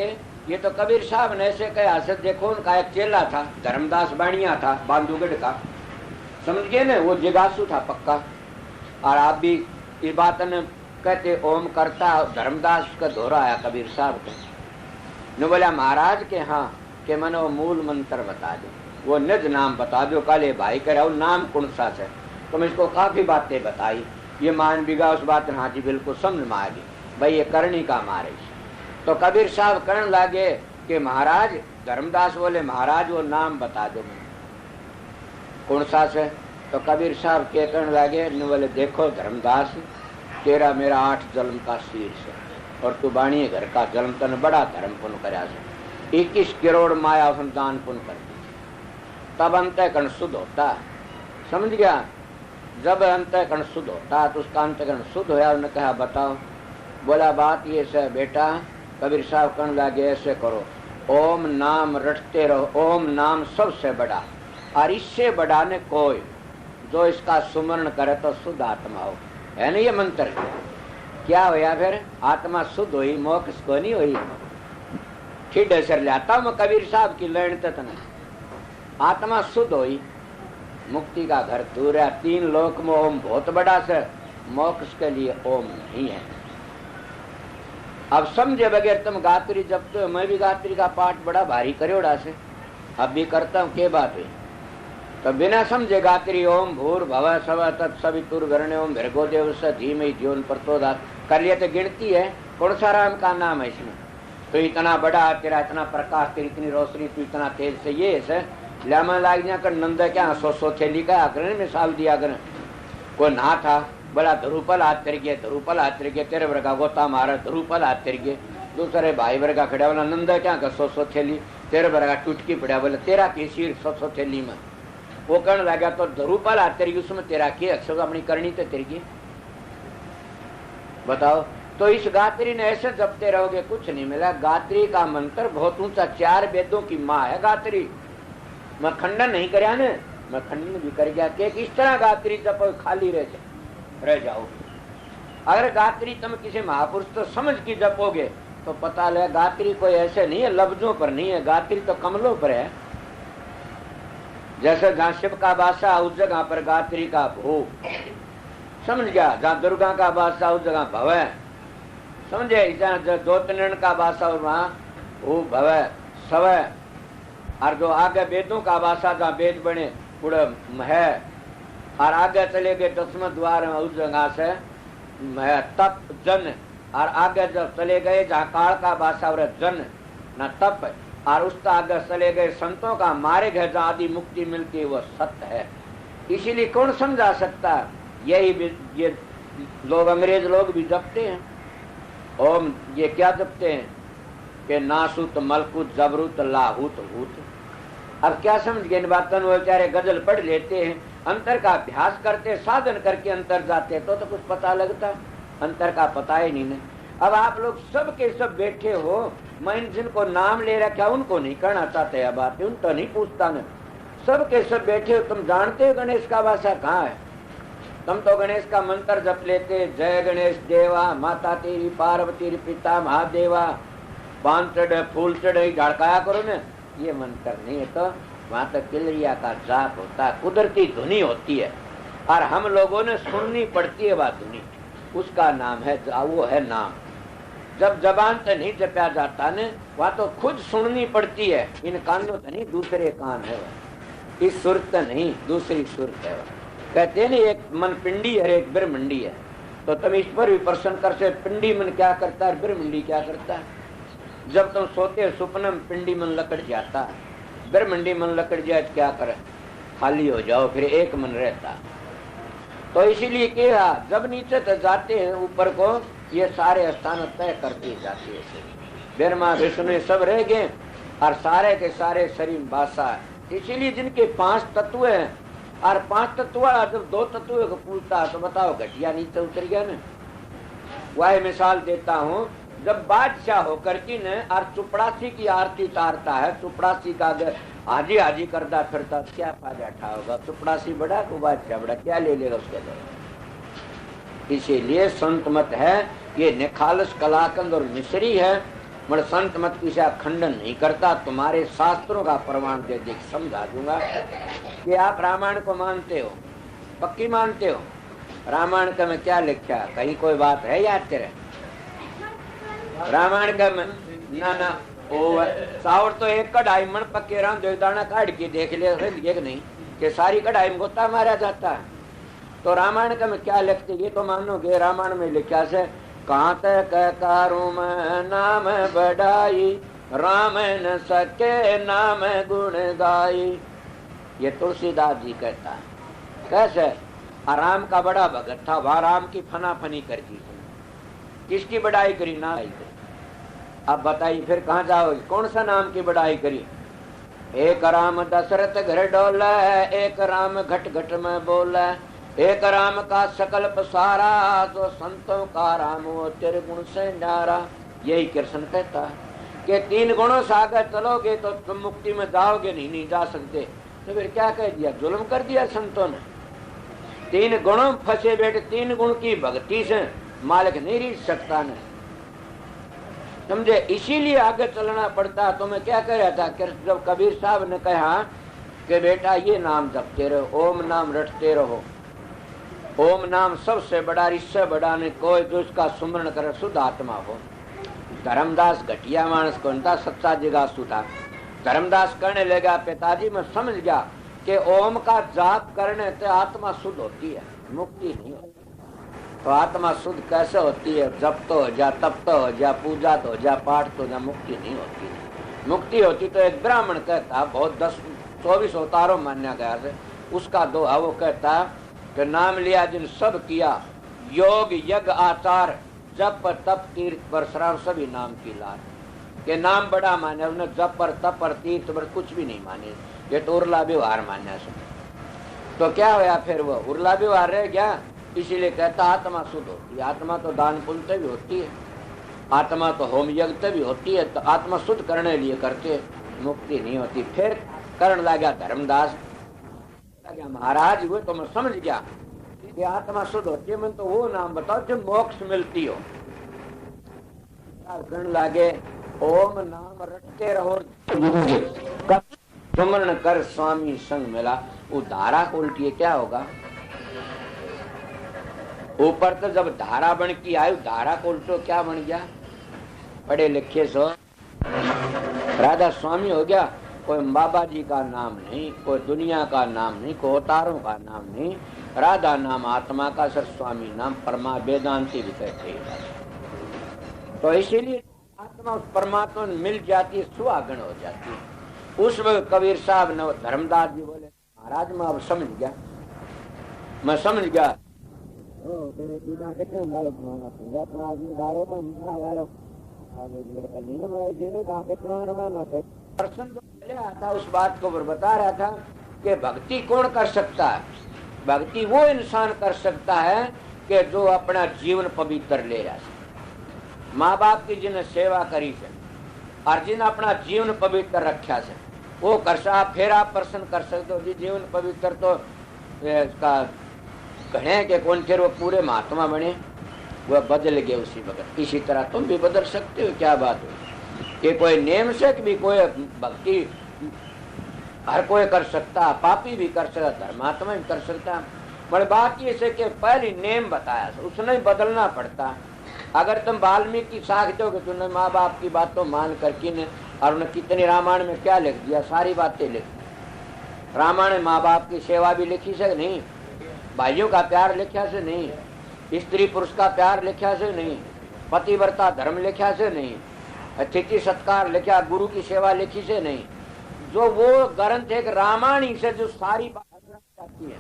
ये तो कबीर साहब ने ऐसे कहा। देखो उनका एक चेला था धर्मदास बाणिया था, बांधुगढ़ का, समझ गए ना, वो जिगासु था पक्का। और आप भी ये बात न कहते ओम करता, धर्मदास का दोहरा आया कबीर साहब को ने बोला महाराज के हाँ के मनो मूल मंत्र बता दो, वो निज नाम बता दो। काले भाई कह रहा नाम कौन सा है? तुम इसको काफी बातें बताई, ये मान बिगा उस बात हाँ जी बिल्कुल समझ में आ गई भाई, ये करनी का मारे। तो कबीर साहब कहने लगे कि महाराज, धर्मदास बोले महाराज वो नाम बता दो मुझे कौन सा से। तो कबीर साहब के कहने लगे, बोले देखो धर्मदास, तेरा मेरा 8 जन्म का शीर्ष है, और तू बाणीय घर का जन्म तन बड़ा धर्म पुण्य कराया से 21 करोड़ माया दान पुण्य कर दी, तब अंतःकरण शुद्ध होता है। समझ गया? जब अंतःकरण शुद्ध होता तो उसका अंतःकरण शुद्ध होया। उन्होंने कहा बताओ? बोला बात ये से बेटा, कबीर साहब कहने लगे ऐसे करो, ओम नाम रटते रहो, ओम नाम सबसे बड़ा, और इससे बड़ा ने कोई जो इसका सुमरण करे तो शुद्ध आत्मा हो, है ना? ये मंत्र क्या होया? फिर आत्मा शुद्ध हुई, मोक्ष को नहीं हुई। ठीक है सर, लाता हूँ कबीर साहब की लैंड तक नहीं, आत्मा शुद्ध हुई, मुक्ति का घर दूर है। 3 लोक में ओम बहुत बड़ा सर, मोक्ष के लिए ओम नहीं है। अब समझे बगैर तुम गात्री जपते हो। मैं भी गात्री का पाठ बड़ा भारी करोड़ा से अब भी करता हूँ, के बात है। तो बिना समझे गात्री ओम भूर भव स्व तत्सवितुर्वरेण्यं भर्गो देवस्य धीमहि धियो न प्रचोदयात् कर लिया तो गिनती है। कौन सा राम का नाम है इसमें? तो इतना बड़ा तेरा, इतना प्रकाश, तेरी इतनी रोशनी, तू इतना तेज से ये है लामा लाग जा कर नंदा क्या सो थैली का आकर मिसाल दिया कर। कोई ना था बोला ध्रुपल हाथ तेरे, ध्रुपल हाथ तेरे, तेरे वर्गा गोता मारा ध्रुपल हाथ तेरे। दूसरे भाई वर्गा खड़ा बोला नंदा क्या कर सो थैली, तेरे वर्गा टूटकी पड़ा बोला तेरा की सिर सो थैली में। वो कहने लगा तो ध्रुपल हाथ तेरी, उसमें तेरा की अक्षर अपनी करनी तो तेरी की बताओ। तो इस गात्री ने ऐसे जपते रहोगे कुछ नहीं मिला। गात्री का मंत्र बहुत ऊंचा, 4 वेदों की माँ है गात्री। मैं खंडन नहीं करया ने, मैं खंडन भी कर गया कि इस तरह गात्री जपो खाली रह जाओ। अगर गात्री तुम किसी महापुरुष तो समझ की जपोगे तो पता लगे गात्री कोई ऐसे नहीं है लफ्जों पर नहीं है, गात्री तो कमलों पर है। जैसे जहाँ शिव का बादशाह उस जगह पर गात्री का भोग, समझ गया। जहाँ दुर्गा का बादशाह उस जगह भव है, समझे। जहाँ ज्योतिर्न का बादशाह वहाँ वो भव सव। और जो आगे वेदों का बादशाह जहाँ वेद बने पूरा है, और आगे चले गए 10वें द्वार में उस जगह से तप जन। और आगे जब चले गए जहाँ काल का बादशाह जन न तप, और उसका आगे चले गए संतों का मारे गए जहाँ आदि मुक्ति मिलती है वो सत्य है। इसीलिए कौन समझा सकता? यही ये लोग अंग्रेज लोग भी जपते हैं ओम। ये क्या जपते हैं कि नासूत मलकुत जबरूत लाहूत भूत। अब क्या समझ गए इन बातों में? बेचारे गजल पढ़ लेते हैं, अंतर का अभ्यास करते, साधन करके अंतर जाते तो कुछ पता लगता, अंतर का पता ही नहीं। अब आप लोग सब के सब बैठे हो, मैं जिनको नाम ले रखा उनको नहीं करना चाहते यह बात, उन तो नहीं पूछता न। सब के सब बैठे हो, तुम जानते हो गणेश का भाषा कहाँ है? तुम तो गणेश का मंत्र जप लेते, जय गणेश देवा, माता तेरी पार्वती पिता महादेवा, पान चढ़ फूल चढ़ झड़काया करो न। ये मंत्र नहीं है। तो वहां तक किलरिया का जाप होता है, कुदरती धुनी होती है, और हम लोगों ने सुननी पड़ती है वह धुनी, उसका नाम है, वो है नाम। जब जबान से नहीं जपया जाता न, वह तो खुद सुननी पड़ती है। इन कानों से नहीं, दूसरे कान है वह, इस सुरत नहीं दूसरी सुरत है वह। कहते हैं एक मन पिंडी है एक ब्रह्मंडी है। तो तुम इस पर भी प्रश्न कर से पिंडी मन क्या करता है, ब्रह्मंडी क्या करता है? जब तुम सोते सुपने में पिंडी मन लकड़ जाता है, ब्रह्मंडी मन लकड़ जाए तो क्या करे? खाली हो जाओ, फिर एक मन रहता। तो इसीलिए क्या जब नीचे तक जाते हैं ऊपर को, ये सारे स्थान तय करती जाती है। ब्रह्मा विष्णु सब रह गए और सारे के सारे शरीर बासा है। इसीलिए जिनके 5 तत्व हैं, और 5 तत्व जब 2 तत्व को पूछता तो बताओ घटिया नीचे उतर गया न। वह मिसाल देता हूँ, जब बादशाह होकर की न और चुपड़ासी की आरती तारता है, चुपड़ासी का अगर हाजी हाजी करता फिरता क्या फायदा उठाओगा? चुपड़ासी बड़ा को बादशाह बड़ा, क्या ले लेगा उसके लिए? इसीलिए संत मत है ये निखालस कलाकंद और मिश्री है। मगर संत मत किसी खंडन नहीं करता, तुम्हारे शास्त्रों का प्रमाण दे देख समझा दूंगा कि आप रामायण को मानते हो, पक्की मानते हो। रामायण का में क्या लिखा, कहीं कोई बात है याद तेरे? रामायण का में ना ओ सावर तो एक कढ़ाई मन पक्के राम दो दाना काट के देख ले नहीं कि सारी कढ़ाई में गोता मारा जाता है। तो रामायण का में क्या लिखते ये तो मानोगे। रामायण में लिखा से कहाँ तक करूं मैं नाम बढ़ाई, राम न सके नाम गुण गाई। ये तुलसीदास जी कहता है। कैसे? राम का बड़ा भगत था, वहां राम की फना फनी कर दी, किसकी बढ़ाई करी? ना आई करी। अब बताइए फिर कहाँ जाओगे? कौन सा नाम की बढ़ाई करी? एक राम दशरथ घर डोला, एक राम घट घट में बोला, एक राम का सकल पसारा, जो संतों का राम वो तेरे गुण से न्यारा। यही कृष्ण कहता है कि 3 गुणों से आगे चलोगे तो तुम मुक्ति में जाओगे, नहीं जा सकते। तो फिर क्या कह दिया? जुल्म कर दिया संतों ने। 3 गुणों में फंसे बैठे, 3 गुण की भक्ति से मालिक नहीं रीझ सकता न, समझे। इसीलिए आगे चलना पड़ता। तो मैं क्या कह रहा था, जब कबीर साहब ने कहा कि बेटा ये नाम जपते रहो, ओम नाम रटते रहो, ओम नाम सबसे बड़ा, इससे बड़ा नहीं कोई, जो इसका सुमरण करे शुद्ध आत्मा हो। धर्मदास घटिया मानस कौन था, सच्चा जिज्ञासु था। धर्मदास कहने लगा पिताजी मैं समझ गया कि ओम का जाप करने से आत्मा शुद्ध होती है, मुक्ति नहीं होती। तो आत्मा शुद्ध कैसे होती है? जप तो हो जा, तप तो हो जा, पूजा तो हो जा, पाठ तो हो जा, मुक्ति नहीं होती। मुक्ति होती तो एक ब्राह्मण कहता, बहुत 10-24 अवतारों मान्या गया से उसका दोहा, वो कहता कि नाम लिया जिन सब किया, योग यज्ञ आचार जप तप तीर्थ परशुराम सभी नाम की लार। के नाम बड़ा माने, उसने जप पर तप पर तीर्थ पर कुछ भी नहीं माने, ये तो उर्ला व्यवहार मान्या से। तो क्या हुआ फिर? वो उर्ला व्यवहार रह गया। इसीलिए कहता आत्मा शुद्ध होती है। आत्मा तो दान पुण्य से भी होती है, आत्मा तो होम यज्ञ से भी होती है। तो आत्मा शुद्ध करने लिए करते, मुक्ति नहीं होती। फिर करण लगा धर्मदास, महाराज हुए तो मैं समझ गया कि आत्मा शुद्ध होती है। मैं तो वो नाम बताओ जो मोक्ष मिलती हो। करण लागे ओम नाम रटते रहो, सुमरण कर स्वामी संग मिला। वो धारा को उल्टी क्या होगा? ऊपर तो जब धारा बन की आई, धारा को उल्टो क्या बन गया? पढ़े लिखे सो राधा स्वामी हो गया। कोई बाबा जी का नाम नहीं, कोई दुनिया का नाम नहीं, कोई अवतारों का नाम नहीं। राधा नाम आत्मा का, सर स्वामी नाम परमा वेदांति भी कहते हैं। तो इसीलिए आत्मा उस परमात्मा में मिल जाती है, सुहागण हो जाती है। उस वक्त कबीर साहब ने, धर्मदास जी बोले महाराज मैं अब समझ गया, मैं समझ गया। प्रश्न पहले आता उस बात को बता रहा था कि भक्ति कौन कर सकता है? भक्ति वो इंसान कर सकता है कि जो अपना जीवन पवित्र ले रहा है। माँ बाप की जिन्हें सेवा करी से और जिन्हें अपना जीवन पवित्र रखा से वो कर सा, फिर आप प्रश्न कर सकते हो जी जीवन पवित्र तो इसका कहें कि कौन फिर वो पूरे महात्मा बने, वह बदल गए उसी वक्त। इसी तरह तुम भी बदल सकते हो। क्या बात हो कि कोई नेम से भी कोई भक्ति हर कोई कर सकता, पापी भी कर सकता, धर्मात्मा भी कर सकता। बड़ी बात ये से कि पहले नेम बताया उसने बदलना पड़ता। अगर तुम वाल्मीकि की साख दोगे, तुमने माँ बाप की बात तो मान करके ने, और उन्हें कितनी रामायण में क्या लिख दिया, सारी बातें लिख। रामायण में माँ बाप की सेवा भी लिखी से नहीं, भाइयों का प्यार लिखा से नहीं, स्त्री पुरुष का प्यार लिखा से नहीं, पतिव्रता धर्म लिखा से नहीं, अतिथि सत्कार लिखा, गुरु की सेवा लिखी से नहीं। जो वो ग्रंथ एक रामायण से जो सारी बात जाती है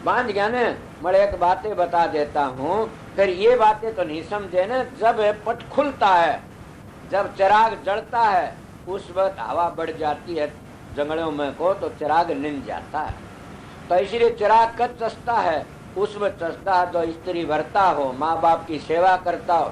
बांध गया ने। मैं एक बातें बता देता हूँ, फिर ये बातें तो नहीं समझे ना। जब पट खुलता है, जब चिराग जलता है, उस वक्त हवा बढ़ जाती है जंगलों में को, तो चिराग निन जाता है। तो इसलिए चिराग कब चसता है? उस वक्त चसता है जो स्त्री भरता हो, माँ बाप की सेवा करता हो,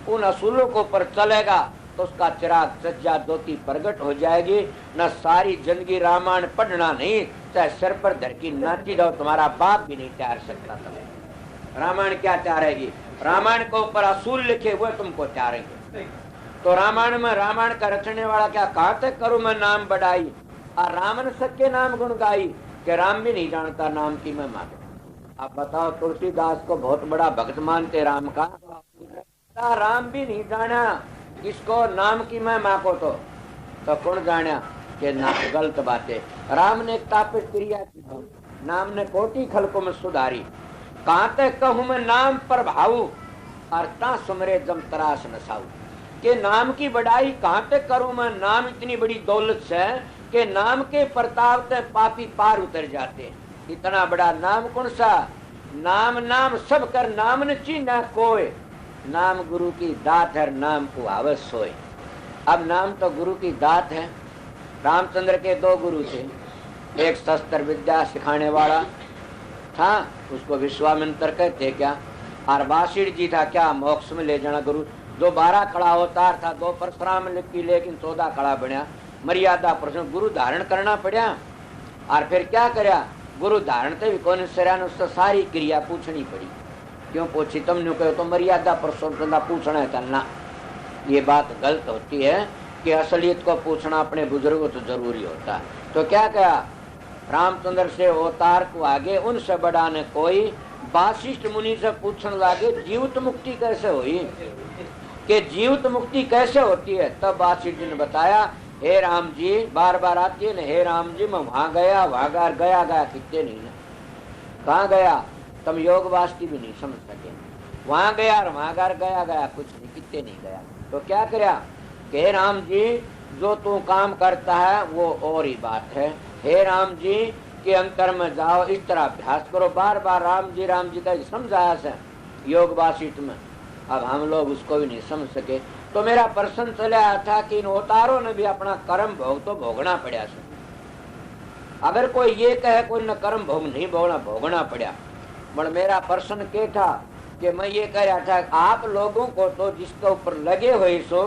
उन असूलों को पर चलेगा तो उसका चिराग सज्जा ज्योति प्रकट हो जाएगी। न सारी जिंदगी रामायण पढ़ना नहीं, चाहे सिर पर धर की नाची जाओ, तुम्हारा बाप भी नहीं तैयार सकता। तुम्हें रामायण क्या तैयारेगी? रामायण के ऊपर असूल लिखे हुए तुमको तैयारेंगे। तो रामायण में रामायण का रचने वाला क्या कहा तक करूं मैं नाम बढ़ाई, और राम ने सबके नाम गुण गाई, कि राम भी नहीं जानता नाम की मैं माता। अब बताओ, तुलसीदास को बहुत बड़ा भक्त मानते राम का, राम भी नहीं जाना किसको नाम की मैं माँ को, तो कौन जाना कि गलत बातें। राम ने तापित क्रिया की, नाम ने कोटि खलकों में सुधारी। कहाँ तक कहूँ मैं नाम पर भाऊ, और ता सुमरे जम तरास नसाऊ। के नाम की बढ़ाई कहाँ तक करूँ मैं? नाम इतनी बड़ी दौलत से कि नाम के प्रताप से पापी पार उतर जाते हैं। इतना बड़ा नाम कौन सा? नाम नाम सब कर नाम न चीना कोई, नाम गुरु की दात है, नाम को आवत सोए। अब नाम तो गुरु की दात है। रामचंद्र के दो गुरु थे, एक शस्त्र विद्या सिखाने वाला था, उसको विश्वामित्र कहते क्या, और वासिष्ठ जी था क्या, मोक्ष में ले जाना गुरु। जो 12 कड़ा अवतार था, 2 परशुराम लिखी, लेकिन 14 कड़ा बना। मर्यादा प्रश्न गुरु धारण करना पड़ा, और फिर क्या करया, गुरु धारण से भी कौन सरान, उससे सारी क्रिया पूछनी पड़ी। क्यों पूछी? तुमने कहो तो मर्यादा पुरुषोत्तम पूछना है करना। ये बात गलत होती है कि असलियत को पूछना अपने बुजुर्गों तो जरूरी होता है। तो क्या कहा, रामचंद्र से अवतार को आगे उनसे बड़ा न कोई, वासिष्ठ मुनि से पूछने लगे जीवित मुक्ति कैसे हुई, कि जीवित मुक्ति कैसे होती है। तब वासिष्ठ जी ने बताया, हे राम जी, बार बार आती है ना, हे राम जी मैं वहां गया, वहां गया कितने नहीं ना, कहाँ गया तुम योग वास्ती भी नहीं समझ सके, वहां गया और वहां गया कुछ नहीं, कितने नहीं गया। तो क्या करया कि हे राम जी जो तू काम करता है वो और ही बात है, हे राम जी के अंतर में जाओ, इस तरह अभ्यास करो। बार बार राम जी का समझाया से योग वासिष्ठ में, अब हम लोग उसको भी नहीं समझ सके। तो मेरा प्रश्न चला था कि इन अवतारों ने भी अपना कर्म भोग तो भोगना पड़ा से। अगर कोई ये कहे कोई न कर्म भोग नहीं भोगना पड़ा, पर मेरा प्रश्न क्या था कि मैं ये कह रहा था आप लोगों को तो जिसके ऊपर लगे हुए सो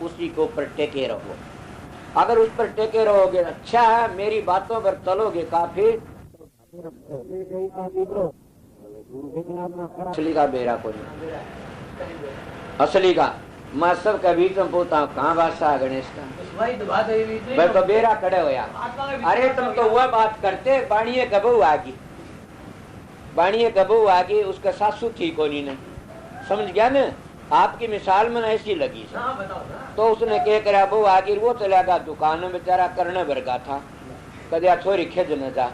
उसी के ऊपर टेके रहो। अगर उस पर टेके रहोगे अच्छा है, मेरी बातों पर चलोगे काफी। असली का बेरा कोई असली का मैं सब का बीच में पूछता हूँ कहाँ बादशाह गणेश का भाई तो बेरा खड़े हो यार। अरे तुम तो वह बात करते बाणिये कबू आगी उसका सासू थी कोनी ने, समझ गया न। आपकी मिसाल में ऐसी लगी तो उसने क्या करा बहू आगे वो चला गया दुकान में, बेचारा करने वर्गा था, कदिया थोड़ी खिज न जा,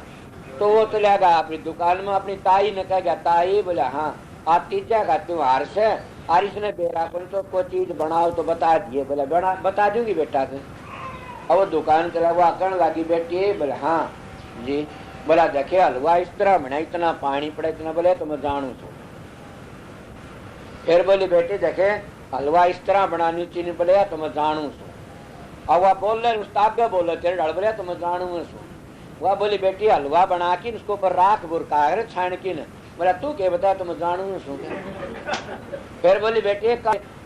तो वो चला गया अपनी दुकान में। अपनी ताई ने कह गया, ताई बोला हाँ आप तीजा का त्योहार से और इसने बेरा को तो कोई चीज बनाओ तो बता दिए। बोला बता दूंगी बेटा से। अब वो दुकान चला वो आकरण लगी बेटी, बोला हाँ जी। बोला देखे हलवा इस तरह बना, इतना पानी पड़े इतना, बोले तो मैं जानू छू। फिर बोली बेटी देखे हलवा इस तरह बनानी चीनी, बोले तो मैं जानू छू। अब वह बोल रहे उस्ताद बोले तेरे डर, बोले तो मैं जानू छू। वह बोली बेटी हलवा बना के उसको ऊपर राख बुरका छान की न, बोला तू क्या बता तो मैं जानू छू। फिर बोली बेटी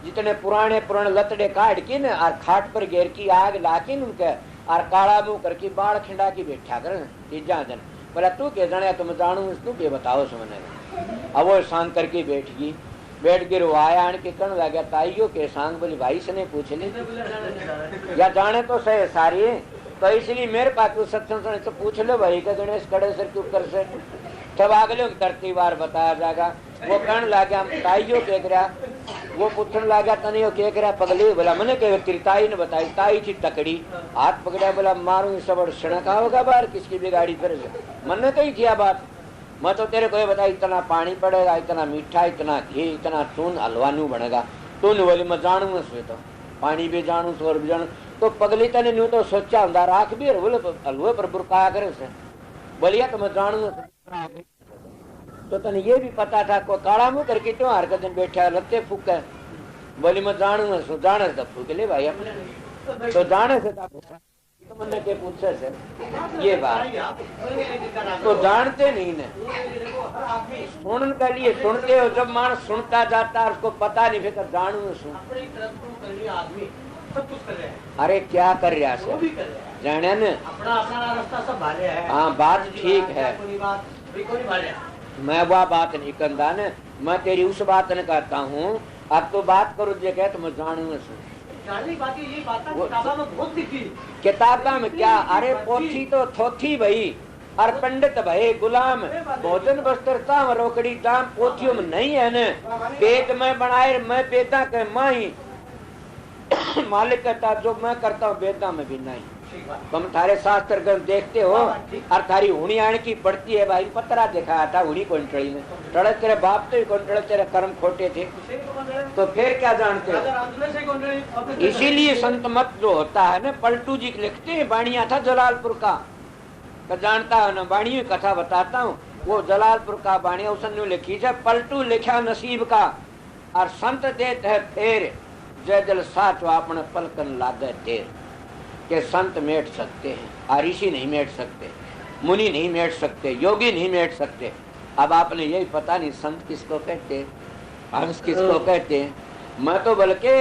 जितने पुराने लतड़े काट की न और खाट पर घेर की आग लाके उनके और काला मुंह करके बाढ़ खिंडा की बैठा कर तीजा दिन। बोला तू क्या जाने तो मैं जानू तू क्या बताओ सुमने। अब वो शांत करके बैठ गिर वो आया आन के कण लगा ताइयो के सांग। बोली भाई से नहीं पूछ ली या जाने तो सही सारी, तो इसलिए मेरे पास सत्संग तो पूछ लो भाई का गणेश कड़े सर के ऊपर से तब अगले तरती बार बताया जाएगा। वो कण लगा ताइयो के करा, वो पूछने लगा तने के करा पगली। बोला मैंने कह तेरी ताई ने बताई, ताई थी तकड़ी, हाथ पकड़ा। बोला मारू सब सड़का होगा बाहर किसकी भी गाड़ी पर, मैंने कही किया बात। मैं तो तेरे को ये बता इतना पानी पड़ेगा, इतना मीठा, इतना घी, इतना चून हलवा नू बनेगा। तू नहीं बोली मैं जानू उसमें तो पानी भी जानू सोर भी जानू। तो पगली तने न्यू तो सोचा होंगे राख भी बोले हलवे पर बुरकाया करे उसे। बोलिया तो मैं जानू तो तने ये भी पता था को काला मुंह करके क्यों हर दिन बैठा लत्ते फूके। बोली मैं जानू सो जाने से फूक ले भाई अपने तो जाने से तो मैंने के पूछे से ये बात तो जानते नहीं ने सुनने के लिए सुनते हो। जब मानस सुनता जाता है उसको पता नहीं फिर जानू सुन। अरे क्या कर रहा है जाने न अपना रास्ता सब भाले है। हाँ बात ठीक है, मैं वह बात नहीं करता न, मैं तेरी उस बात न कहता हूँ। अब तो बात करो जो कहे तो मैं जानू सुन। किताबा में क्या, अरे पोथी तो थोथी भाई और पंडित भाई गुलाम, भोजन वस्त्र ताम रोकड़ी दाम पोथियों में नहीं है न। पेट में बनाए मैं बेदा के माही मालिक कहता जो मैं करता हूँ बेदा में भी नहीं। तुम थारे शास्त्र ग्रंथ देखते हो और थारी हुणी आने की पड़ती है भाई। पतरा दिखाया था हुणी कोंटड़ी में, टड़े तेरे बाप तो ही कोंटड़े तेरे कर्म खोटे थे तो फिर क्या जानते हो। इसीलिए संत मत जो होता है ना, पलटू जी लिखते हैं बाणिया था जलालपुर का, तो जानता है ना बाणी में कथा बताता हूँ। वो जलालपुर का बाणिया उसने लिखी है, पलटू लिखा नसीब का और संत देते है फेर जय जल साच अपने पलकन लागे देर। के संत मेट सकते हैं और ऋषि नहीं मेट सकते, मुनि नहीं मेट सकते, योगी नहीं मेट सकते। अब आपने यही पता नहीं संत किसको कहते, हंस किसको कहते हैं। मैं तो बल्कि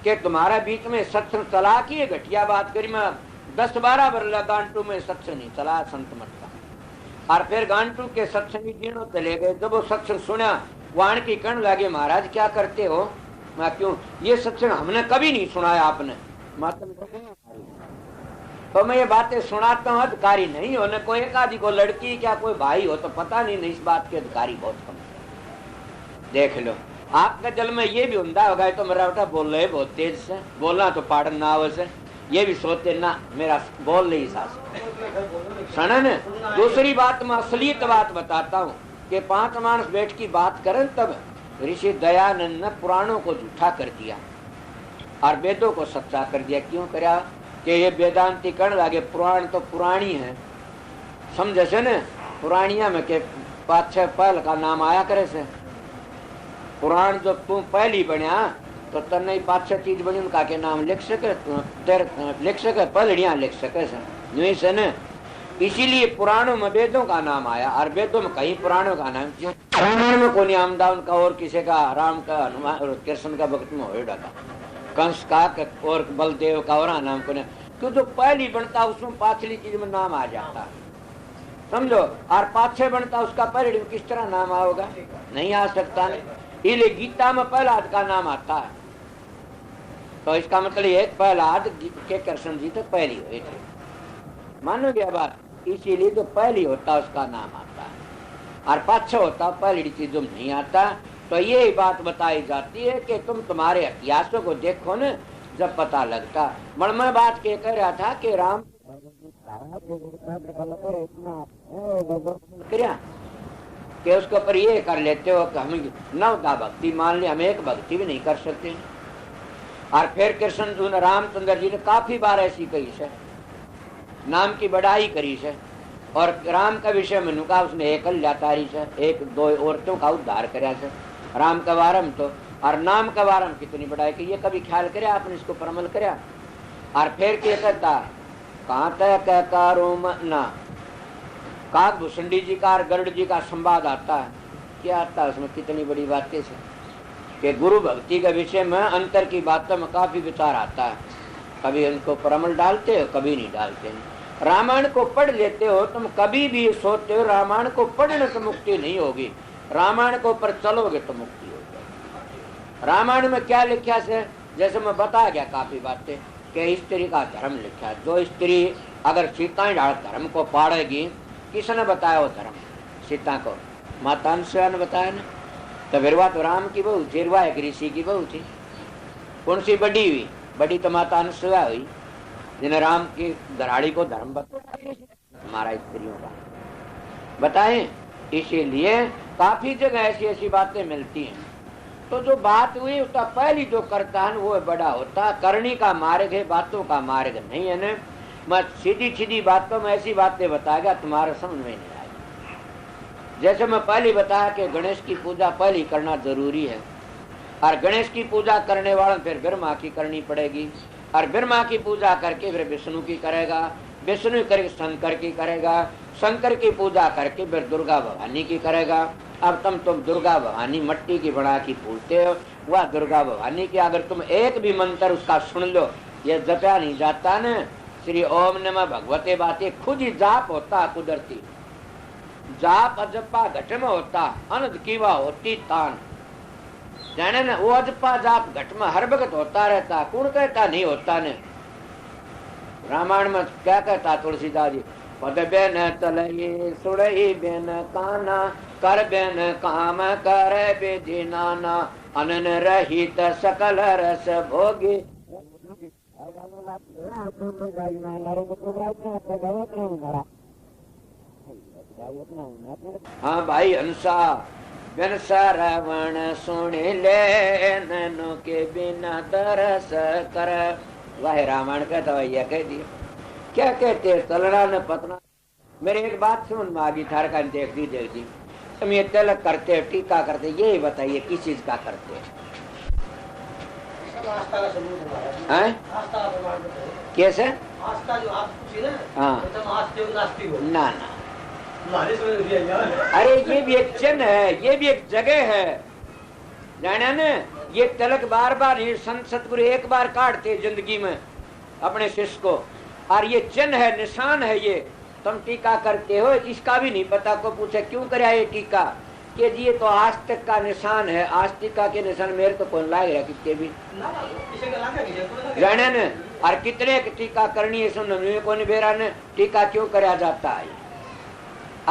कि तुम्हारा बीच में सत्संग चला की घटिया बात करी। मैं 10-12 बरला गांटू में सत्संग नहीं चला संत मत का। और फिर गांटू के सत्संगी जीर्णों चले गए। जब वो सत्संग सुना वाण की कण लगे महाराज क्या करते हो। मैं क्यों ये सत्संग हमने कभी नहीं सुनाया आपने। तो मैं ये बातें सुनाता हूँ, अधिकारी नहीं हो न कोई एक आदि को लड़की क्या कोई भाई हो तो पता नहीं इस बात के अधिकारी बहुत कम। देख लो आपका जल में ये भी उमदा होगा तो मेरा बेटा बोल रहे बहुत तेज से बोलना तो पाड़न ना हो से ये भी सोचते ना मेरा बोल रही सास सनन। दूसरी बात मैं असलियत बात बताता हूँ कि 5 मानस बैठ की बात करें तब ऋषि दयानंद ने पुराणों को झूठा कर दिया और वेदों को सच्चा कर दिया। क्यों करा कि ये वेदांती करण लगे पुराण तो पुरानी है समझे से न पुरानिया में के 5-6 पहल का नाम आया करे से पुराण जो तू पहली बनया तो तने 5-6 चीज बनी उनका के नाम लिख सके लिख सके पहलियां लिख सके से से न। इसीलिए पुराणों में वेदों का नाम आया और वेदों में कई पुराणों का नाम रामायण में कोई आमदा उनका और किसी का राम का हनुमान और कृष्ण का भक्त में हो डाका कंस का और बलदेव का और नाम को क्यों जो पहली बनता उसमें पाछली चीज में नाम आ जाता समझो और 5-6 बनता उसका पहले किस तरह नाम आओगा नहीं आ सकता इसलिए गीता में प्रहलाद का नाम आता है तो इसका मतलब ये प्रहलाद के कृष्ण जी तो पहली हुई थी मानोगे बात। इसीलिए जो पहली होता उसका नाम आता है और 5-6 होता पहली चीजों में नहीं आता। तो ये बात बताई जाती है कि तुम तुम्हारे इतिहासों को देखो न जब पता लगता। मैं बात के कह रहा था कि राम कि उसके ऊपर ये कर लेते हो कि हम 9 भक्ति मान ले हम एक भक्ति भी नहीं कर सकते। और फिर कृष्ण जी ने रामचंद्र जी ने काफी बार ऐसी कही है नाम की बढ़ाई करी है और राम का विषय में कहा उसने एकल्या तारी से 1-2 औरतों का उद्धार कराया से राम का वारम तो और नाम का वारम कितनी बढ़ाई कि ये कभी ख्याल करे आपने इसको परमल कराया। और फिर क्या कहता कहाँ तक ना काकभूषणी जी का और गरुड़ जी का संवाद आता है क्या आता है उसमें कितनी बड़ी बातें से कि गुरु भक्ति के विषय में अंतर की बातों में काफी विचार आता है। कभी उनको परमल डालते हो कभी नहीं डालते हैं। रामायण को पढ़ लेते हो तुम कभी भी सोचते हो रामायण को पढ़ने से मुक्ति नहीं होगी रामायण को ऊपर चलोगे तो मुक्ति होगी। रामायण में क्या लिखा से जैसे मैं बता गया काफी बातें कि स्त्री का धर्म लिखा जो स्त्री अगर सीता धर्म को पाड़ेगी किसने बताया वो धर्म सीता को माता अनुसुईया ने बताया ना तो फिर तो राम की बहू थी एक ऋषि की बहू थी कौन सी बड़ी हुई बड़ी तो माता अनुसुईया हुई जिन्हें राम की घराड़ी को धर्म बताया हमारा स्त्रियों का बताएं। इसीलिए काफी जगह ऐसी ऐसी बातें मिलती हैं। तो जो बात हुई उसका पहली जो करता है वो बड़ा होता करनी का मार्ग है बातों का मार्ग नहीं है ना। मैं सीधी बातों में ऐसी बातें बताएगा तुम्हारा समझ में नहीं आएगी। जैसे मैं पहले बताया कि गणेश की पूजा पहली करना जरूरी है और गणेश की पूजा करने वाला फिर ब्रह्मा की करनी पड़ेगी और ब्रह्मा की पूजा करके फिर विष्णु की करेगा विष्णु करके शंकर की करेगा शंकर की पूजा करके फिर दुर्गा भवानी की करेगा। अब तुम दुर्गा भवानी मट्टी की बना की पूजते हो वह दुर्गा भवानी की अगर तुम एक भी मंत्र उसका सुन लो ये जपया नहीं जाता न श्री ओम नमः भगवते बातें खुद ही जाप होता कुदरती जाप अजपा घट में होता अनद कीवा होती तान जाने न वो अजपा जाप घट में हर वक्त होता रहता कौन कहता नहीं होता ने। रामायण में क्या कहता तुलसीदास जी पद बेन तलये सुड़ई बेन काना कर बेन काम कर बेदी नाना अनन रहित सकल रस भोगी। हाँ भाई हंसा बिन श्रवण सुन ले नैनो के बिना दरस कर वह रामायण कहता भैया कह दिया क्या कहते तलना न पतना। मेरे एक बात सुन में आगे थार का देख दी तुम ये तिलक करते टीका करते ये बताइए किस चीज का करते हैं कैसे हाँ ना अरे ये भी एक चिन्ह है ये भी एक जगह है जाना न। ये तिलक बार बार ये संत सतगुरु एक बार काटते जिंदगी में अपने शिष्य को और ये चिन्ह है निशान है ये तुम टीका करते हो इसका भी नहीं पता को पूछे क्यों कराया ये टीका कि जी ये तो आस्तिक का निशान है आस्तिका के निशान मेरे तो कौन लाग रहा कितने भी जाने न और कितने टीका करनी है सुन को बेरा ने टीका क्यों कराया जाता है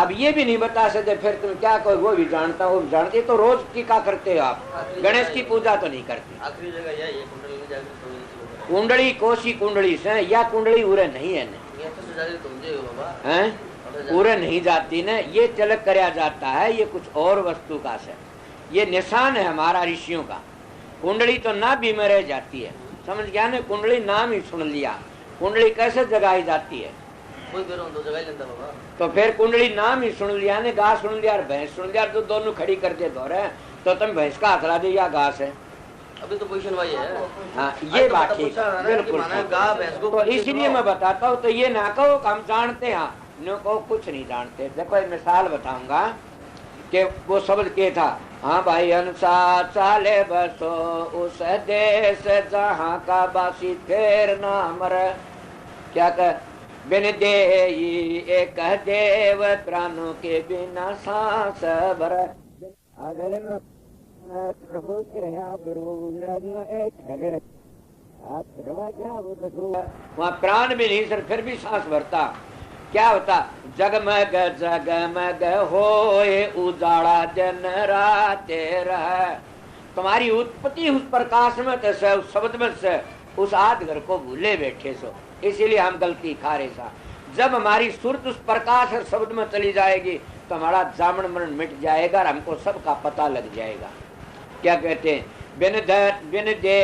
अब ये भी नहीं बता सकते, फिर तुम क्या कहो वो भी जानता वो भी जानते, तो रोज टीका करते हो आप, गणेश की पूजा तो नहीं करते। आखिरी जगह यह है कुंडली कोशी कुंडली से या कुंडली उरे नहीं है उरे नहीं जाती न, ये तिलक कराया जाता है, ये कुछ और वस्तु का से, ये निशान है हमारा ऋषियों का। कुंडली तो ना भी में रह जाती है, समझ गया ना, कुंडली नाम ही सुन लिया, कुंडली कैसे जगाई जाती है, तो फिर कुंडली नाम ही सुन लिया ने, घास सुन लिया और भैंस सुन लिया, तो दोनों खड़ी करते दौरे, तो तुम भैंस का हथला दे या घास है, अभी तो पोजीशन वही है। हाँ ये बात ठीक, बिल्कुल। तो इसलिए मैं बताता हूँ, तो ये ना कहो हम जानते हैं, न कहो कुछ नहीं जानते। देखो एक मिसाल बताऊंगा कि वो शब्द के था, हाँ भाई हंसा चाले बसो उस देश जहाँ का बासी फेर ना मर, क्या कह बिन दे एक देव प्राणों के बिना सांस भर, वहाँ प्राण भी नहीं सर, फिर भी सांस भरता, क्या होता, जगमग जगमग होए उजाड़ा दिन रात रह, तुम्हारी उत्पत्ति उस प्रकाश में से, उस शब्द में से, उस आद घर को भूले बैठे सो, इसीलिए हम गलती खा रहे सा। जब हमारी सुरत उस प्रकाश और शब्द में चली जाएगी तो हमारा जामन मरण मिट जाएगा और हमको सबका पता लग जाएगा। क्या कहते हैं, बिन दे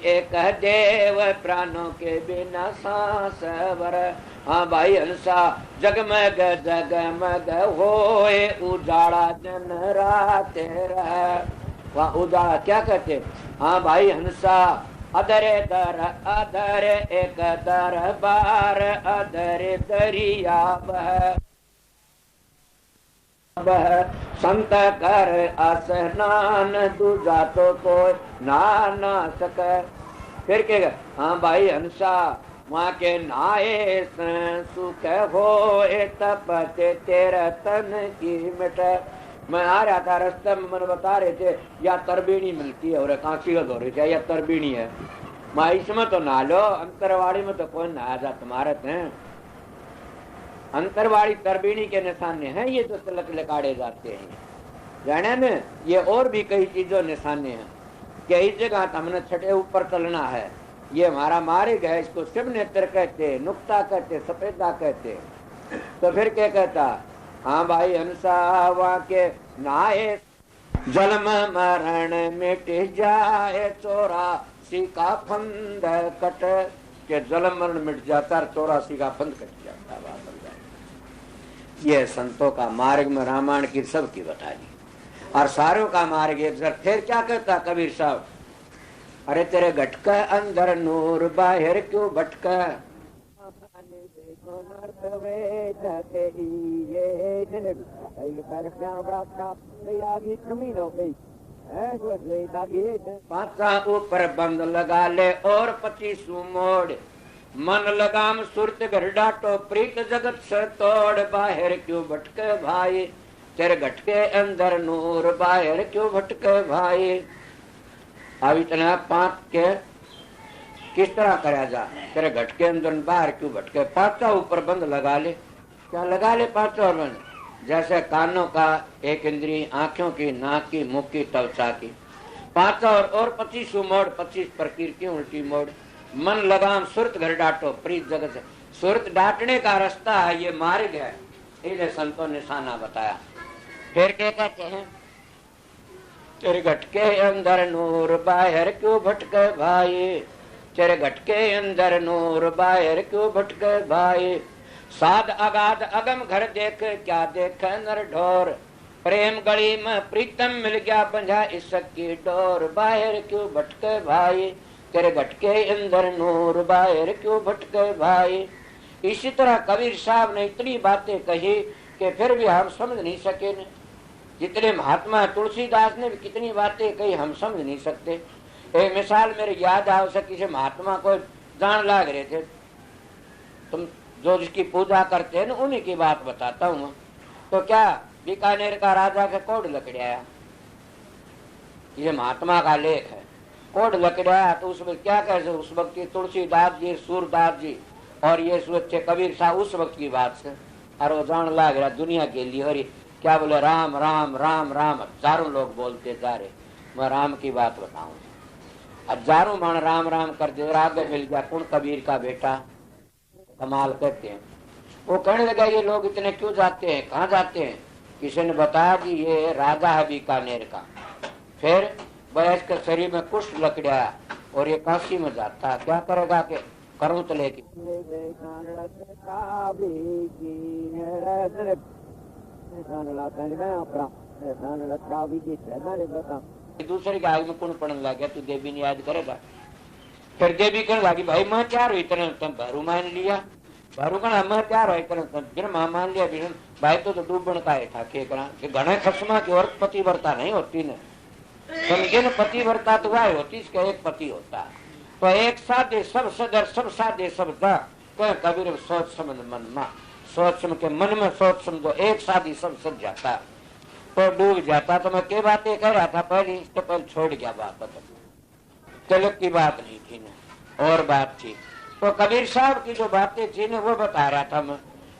एक देव प्राणों के बिना सांस भर, हाँ भाई हंसा जगमग जगमग होए उजाड़ा दिन रात रह, वहाँ उजाड़ा क्या कहते, हाँ भाई हंसा अधरे दर अधर एक दर बार अधर दरिया बह, संत कर स्नान दूजा तो कोई ना सके, फिर क्या, हाँ भाई हंसा वहाँ के नाए सुख हो तपते तेरा तन की मिट। मैं आ रहा था रास्ते में, मैंने बता रहे थे या तरबीणी मिलती है और कांसी का दौरे थे या तरबीणी है, मैं इसमें तो ना लो, अंतरवाड़ी में तो कोई ना जा तुम्हारे थे, अंतरवाड़ी तरबीणी के निशाने हैं ये तो तिलक लकाड़े जाते हैं, जाने में ये और भी कई चीजों निशाने हैं, कई जगह हमने छठे ऊपर चलना है, ये हमारा मार्ग है, इसको शिव नेत्र कहते, नुक्ता कहते, सफेदा कहते, तो फिर क्या कहता, हाँ भाई हंसा वहाँ के नाए जन्म मरण मिट जाए चौरासी का फंद कट, के जन्म मरण मिट जाता, 84 का फंद कट जाता, ये संतों का मार्ग में रामायण की सबकी बता दी, और सारों का मार्ग एक जर। फिर क्या कहता कबीर साहब, अरे तेरे घटका अंदर नूर बाहर क्यों भटका, पांचा ऊपर बंद लगा ले और 25 मोड़, मन लगाम सुरत घर डाटो प्रीत जगत से तोड़, बाहर क्यों भटके भाई तेरे घटके अंदर नूर बाहर क्यों भटके भाई। अब इतना 5 के किस तरह कराया जा, तेरे घटके अंदर बाहर क्यों भटके, 5 ऊपर बंद लगा ले, क्या लगा ले 5 और बंद, जैसे कानों का एक इंद्री, आंखों की, नाक की, मुख की, त्वचा की, 5 और 25 मोड़, 25 प्रकृति उल्टी मोड़, मन लगाम सुरत घर डाटो प्रीत जगत से, सुरत डाटने का रास्ता है, ये मार्ग है, इन्हें संतों ने निशाना बताया। फिर क्या कहते हैं, तेरे घटके अंदर नूर बाहर क्यों भटके भाई, तेरे घटके अंदर नूर बाहर क्यों भटके भाई, साध अगाध अगम घर देख क्या देख नर ढोर, प्रेम गली में प्रीतम मिल गया बंधा इसक की डोर, बाहर क्यों भटके भाई तेरे घटके अंदर नूर बाहर क्यों भटके भाई। इसी तरह कबीर साहब ने इतनी बातें कही कि फिर भी हम समझ नहीं सके न, जितने महात्मा तुलसीदास ने भी कितनी बातें कही हम समझ नहीं सकते। एक मिसाल मेरे याद आ सकी से महात्मा को जान लाग रहे थे, तुम जो जिसकी पूजा करते हैं ना उन्हीं की बात बताता हूँ। तो क्या बीकानेर का राजा का कोड लकड़ाया, ये महात्मा का लेख है, कोड लकड़ाया, तो उसमें क्या कहते उस वक्त की तुलसीदास जी, सूरदास जी और ये सोचे कबीर साहब उस वक्त की बात से और वो जान लाग रहा दुनिया के लिए, और क्या बोले राम राम राम राम, हजारों लोग बोलते जा रहे। मैं राम की बात बताऊं, हजारों मन राम राम कर दे, आगे मिल गया कौन कबीर का बेटा, कमाल करते हैं। वो कहने लगा ये लोग इतने क्यों जाते हैं, कहाँ जाते हैं? किसी ने बताया कि ये राजा है बीकानेर का। फिर वयस्क के शरीर में कुष्ठ लग गया और ये काशी में जाता, क्या करेगा कि करूँ तो लेके दूसरे के आगे में कौन पढ़ने लग गया, तू देवी ने याद करेगा। फिर देवी कहने लगी भाई मैं क्या रो इतने तुम भारू मान लिया, भारू कहना मैं क्या रो इतने फिर मां मान लिया बिरन भाई तो डूबण का था के करा कि घने खसमा की औरत पतिव्रता नहीं होती ने, समझे न पतिव्रता तो वह होती इसका एक पति होता। तो एक साधे सब सदर सब साधे सब दा कह कबीर सोच समझ मन में, सोच समझ के मन में सोच समझो, एक साधी सब सज जाता तो डूब जाता। तो मैं क्या बातें कह रहा था पहले, इसको पहले छोड़ गया बात, तिलक की बात नहीं थी ना और बात थी। तो कबीर साहब की जो बातें थी ना वो बता रहा था मैं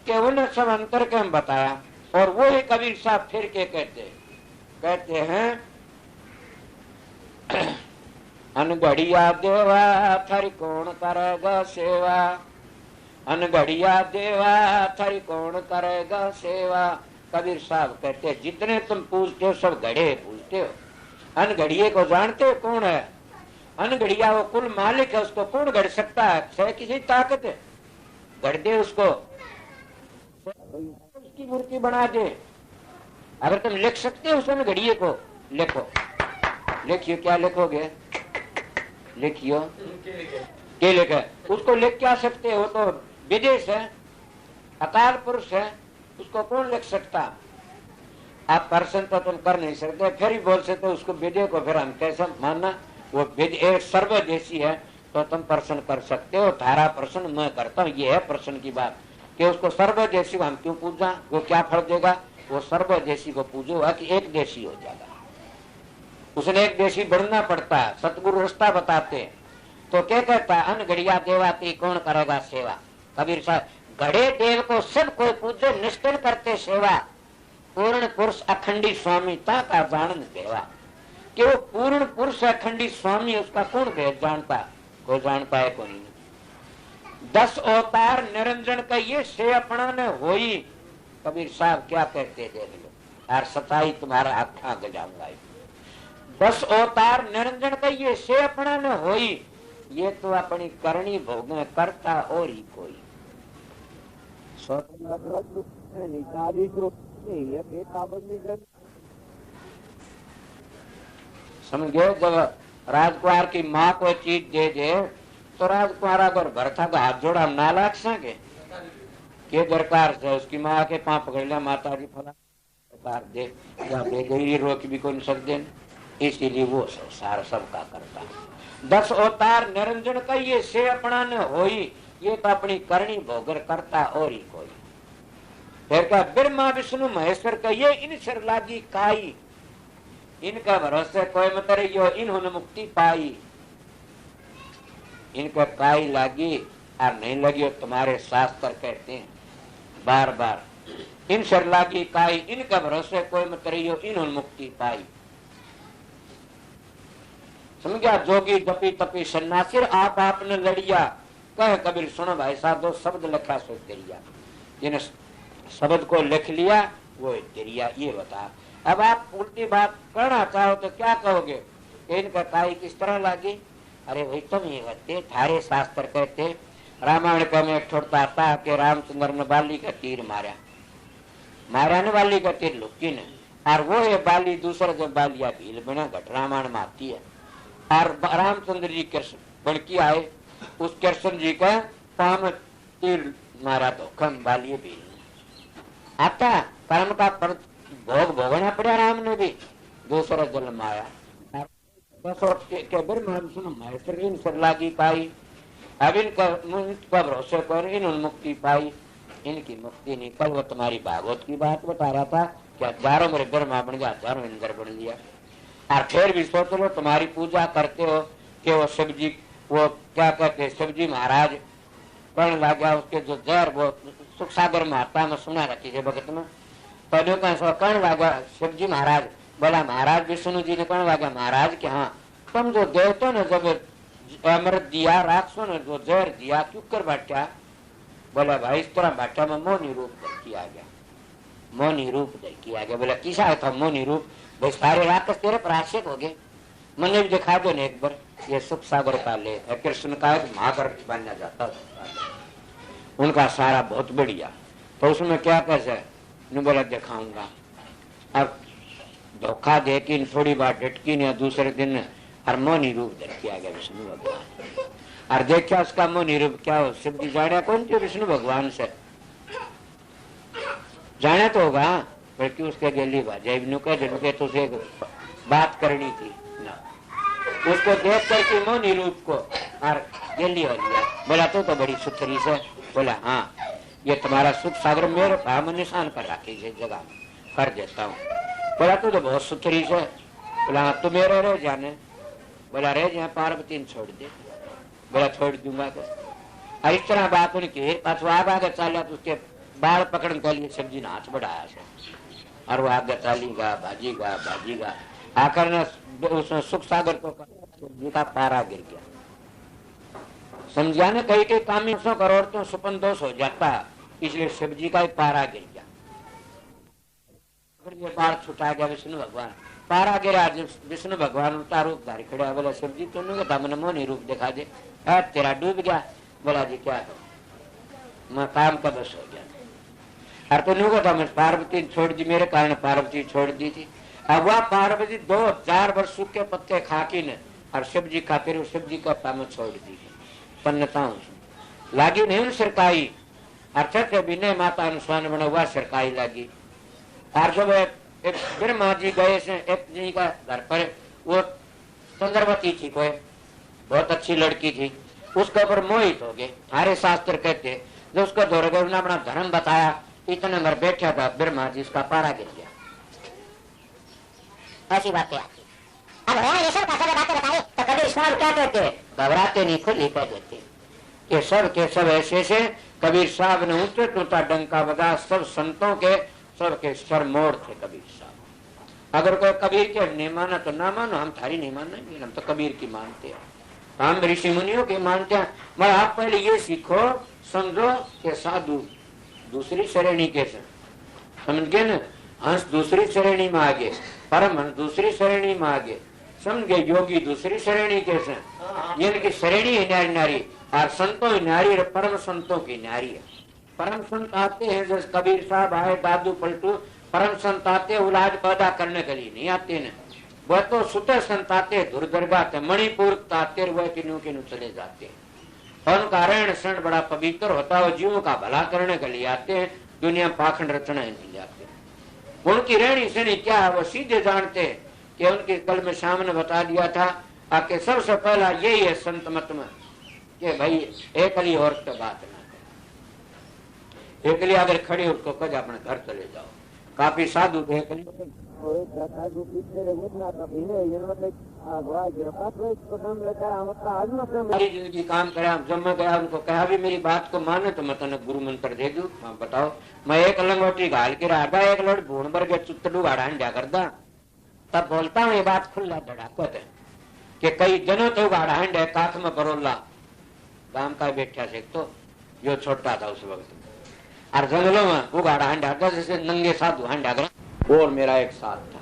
कि उन्हें सब अंतर के हम बताया। और वो ही कबीर साहब फिर के कहते हैं अनगढ़िया देवा थारी कौन करेगा सेवा, अनगढ़िया देवा थारी कौन करेगा सेवा। कबीर साहब कहते हैं जितने तुम पूछते हो सब घड़े पूछते हो, अनगढ़िए को जानते हो कौन है? अनगढ़िया वो कुल मालिक है, उसको कौन गढ़ सकता है? चाहे किसी ताकत है गढ़ दे उसको, उसकी मूर्ति बना दे। अगर तुम लिख सकते हो उस अनगढ़िए को लिखो, लिखियो क्या लिखोगे, लिखियो क्या लिखे, उसको लिख क्या सकते हो? तो विदेश है, अकाल पुरुष है, उसको कौन लिख सकता? आप पर्सन तो तुम कर नहीं सकते, फिर ही बोल सकते उसको विदे को फिर हम कैसे मानना? वो एक सर्वदेशी है तो तुम प्रश्न कर सकते हो, धारा प्रश्न मैं करता हूँ। ये है प्रश्न की बात कि उसको सर्वदेशी को हम क्यों पूजा, वो क्या फल देगा? वो सर्वदेशी को पूजो कि एक देशी हो जाएगा, उसने एक देशी बनना पड़ता है। सतगुरु रास्ता बताते हैं। तो क्या कहता है अनगढ़िया देवा की कौन करेगा सेवा। कबीर साहब घड़े देव को सब कोई पूजो निष्ठन करते सेवा, पूर्ण पुरुष अखंडी स्वामी ता का जानन देवा। कि वो पूर्ण पुरुष अखंडी स्वामी उसका कौन भेद जानता? कोई जानता है कोई नहीं। 10 अवतार निरंजन का ये से अपना ने होई। कबीर साहब क्या कहते देख लो यार, सताई तुम्हारा आखा गजाऊंगा। 10 अवतार निरंजन का ये से अपना ने होई, ये तो अपनी करनी भोगने करता और ही कोई। समझे, जब राजकुमार की माँ को चीज दे दे तो राजकुमार अगर भरता का हाथ जोड़ा ना लाग सके के दरकार से उसकी माँ के पाँव पकड़ लिया, माता जी फला दे या बेगैरी रोक भी कोई सकते, इसीलिए वो संसार सबका करता। 10 अवतार निरंजन का ये से अपना न होई, ये तो अपनी करनी भोगर करता और ही कोई। फिर क्या ब्रह्मा विष्णु महेश्वर का ये इन सिर लागी काई, इनका भरोसे कोई मत रहियो इन्होंने मुक्ति पाई। इनका काई लागी और नहीं लगी, तुम्हारे शास्त्र कहते हैं बार बार, इन सिर लागी काई, इनका भरोसे कोई मत रहियो इन्होंने मुक्ति पाई। समझ गया, जोगी जपी तपी सन्नासिर आप आपने लड़िया। कहे कबीर सुनो भाई साहब, 2 शब्द लिखा सो तेरिया, जिन्हें शब्द को लिख लिया वो तेरिया। ये बता, अब आप उल्टी बात करना चाहो तो क्या कहोगे? इनका काई किस तरह लागी? अरे भाई तुम ये कहते, थारे शास्त्र कहते रामायण का में छोड़ता था कि रामचंद्र ने बाली का तीर मारा, मारा ने बाली का तीर लुकी ने, और वो ये बाली दूसरा जब बालिया भील बना घट रामायण में आती है। और रामचंद्र जी कृष्ण बड़की आए, उस कृष्ण जी का पाम तीर मारा तो कम बालिए भील आता, कर्म का भोग भोगना पड़ा राम ने भी, दूसरा जन्म आया। लागी पाई, अब इनका भरोसे पर इन्होंने मुक्ति पाई, इनकी मुक्ति नहीं। कल वो तुम्हारी भागवत की बात बता रहा था कि हजारों मेरे ब्रह्मा बन गया, हजारों इंद्र बन लिया। और फिर भी सोच लो तुम्हारी पूजा करते हो कि वो शिव जी, वो क्या कहते शिव जी महाराज कर्ण लगा उसके जो जहर, वो सुख सागर महात्मा में सुना रखी है भगत में। पहले कौन वागा शिवजी महाराज, बोला महाराज विष्णु जी ने कौन वागा महाराज के हाँ तुम जो देवतो ने जब अमृत दिया राखसो ने जो जहर दिया क्यों कर बांटा? बोला भाई इस तरह बांटा में मौनी रूप किया गया, मौनी रूप किया गया। बोला किसा था मौनी रूप? भाई सारे राक्षस तेरे प्राश्चित हो गए, मैंने भी दिखा दो ना एक बार। ये सुख सागर का ले कृष्ण का महागर बनना जाता उनका सारा बहुत बढ़िया। तो उसमें क्या कैसे ने बोला दिखाऊंगा। अब धोखा दे कि थोड़ी बार डटकी ने दूसरे दिन और मौनी रूप दर किया गया विष्णु भगवान। और देखा उसका मौनी रूप क्या हो? शिव जी जाने कौन थे विष्णु भगवान से जाने तो होगा, बल्कि उसके गली बाजा के तो उसे बात करनी थी ना, उसको देख करके मौनी रूप को और गली हो लिया। बोला तो बड़ी सुथरी से। बोला हाँ ये तुम्हारा सुख सागर मेरे भाव में निशान कर रखी जगह कर देता हूँ। बोला तो बहुत सुथरी से। बोला हाँ तू मेरे रह जाने। बोला रह जाए पार्वती ने छोड़ दे। बोला छोड़ दूंगा तो। और इस तरह बात उनकी पास आगे चालिया तो उसके बाल पकड़ने के लिए सब्जी ने हाथ बढ़ाया से और वो आगे चालीगा भाजीगा आकर ने उसने सुख सागर को का पारा गिर गया। समझा ने कई काम में 100 करोड़ तो सुपन दोष हो जाता, इसलिए शिव जी का ही पारा गिर गया। फिर ये बाढ़ छुटा गया विष्णु भगवान पारा गिरा। विष्णु भगवान उल्टा रूप धारी खड़ा। बोला शिव जी तुमने कहा मैंने मौनी रूप दिखा दे, तेरा डूब गया। बोला जी क्या मैं काम का बस हो गया। और तूने कहा मैं पार्वती छोड़ दी, मेरे कारण पार्वती छोड़ दी थी। अब वह पार्वती 2000 वर्ष सूखे पत्ते खाकी ने और शिव जी खातिर शिव जी का काम छोड़ दी पन्नताओं लागी नहीं सरकाई। अर्थात विनय माता अनुस्वान बना हुआ सरकाई लगी। और जब ब्रह्मा जी गए से एक जी का घर पर वो सुंदरवती थी, कोई बहुत अच्छी लड़की थी, उसके ऊपर मोहित हो गए। हमारे शास्त्र कहते जब उसको दौड़ गए उन्होंने अपना धर्म बताया, इतने मर बैठा था ब्रह्मा जी उसका पारा गिर गया। ऐसी बातें आती। अब ये सब बातें बताए तो कभी साहब क्या कहते, घबराते नहीं खुली कह देते कि सब के सब ऐसे से कबीर साहब ने ऊंचे टूटा डंका बजा सब संतों के सबके सर मोड़ थे कबीर साहब। अगर कोई कबीर के नहीं माना तो ना मानो, हम थारी नहीं मानेंगे, हम तो कबीर की मानते हैं, हम ऋषि मुनियों की मानते हैं। मगर आप पहले ये सीखो समझो कि साधु दूसरी श्रेणी के समझ गए न, हंस दूसरी श्रेणी में आगे, परमहंस दूसरी श्रेणी में आगे, समझ गए, योगी दूसरी श्रेणी के जिनकी श्रेणी है नारी नारी और संतों की नारी और परम संतों की नारी है। परम संत आते हैं जैसे कबीर साहब आए दादू पलटू, परम संत आते औलाद पैदा करने के लिए नहीं आते न, वह तो सुते संत आते दूर दरगाह मणिपुर आते वह किन्नू चले जाते हैं। उनका रहन सहन बड़ा पवित्र होता है, जीवों का भला करने के लिए आते हैं, दुनिया पाखंड रचना नहीं जाते। उनकी रहनी सहनी क्या है वो सीधे जानते हैं कि उनके कल में सामने बता दिया था कि सबसे पहला यही है संत मत में कि भाई एकली औरत पे बात ना करे, एकली अगर खड़ी उसको कह अपने घर चले जाओ। काफी साधु थे एकली जिंदगी काम करा जब मैं गया उनको कहा भी मेरी बात को माने तो मैं तने गुरु मंत्र दे दू। बताओ मैं एक लंगोटी घाल के रहा एक लड़ भूण भर के चुत्तडू गाड़ा हंडा कर दा, तब बोलता हूँ ये बात खुला धड़ाकत है कि कई जनों तो गाड़ा हंडे काख में बरोला गांव का बैठा से तो जो छोटा था उस वक्त और जंगलों में वो गाड़ा हंडा जैसे नंगे साधु हंडा कर। और मेरा एक साथ था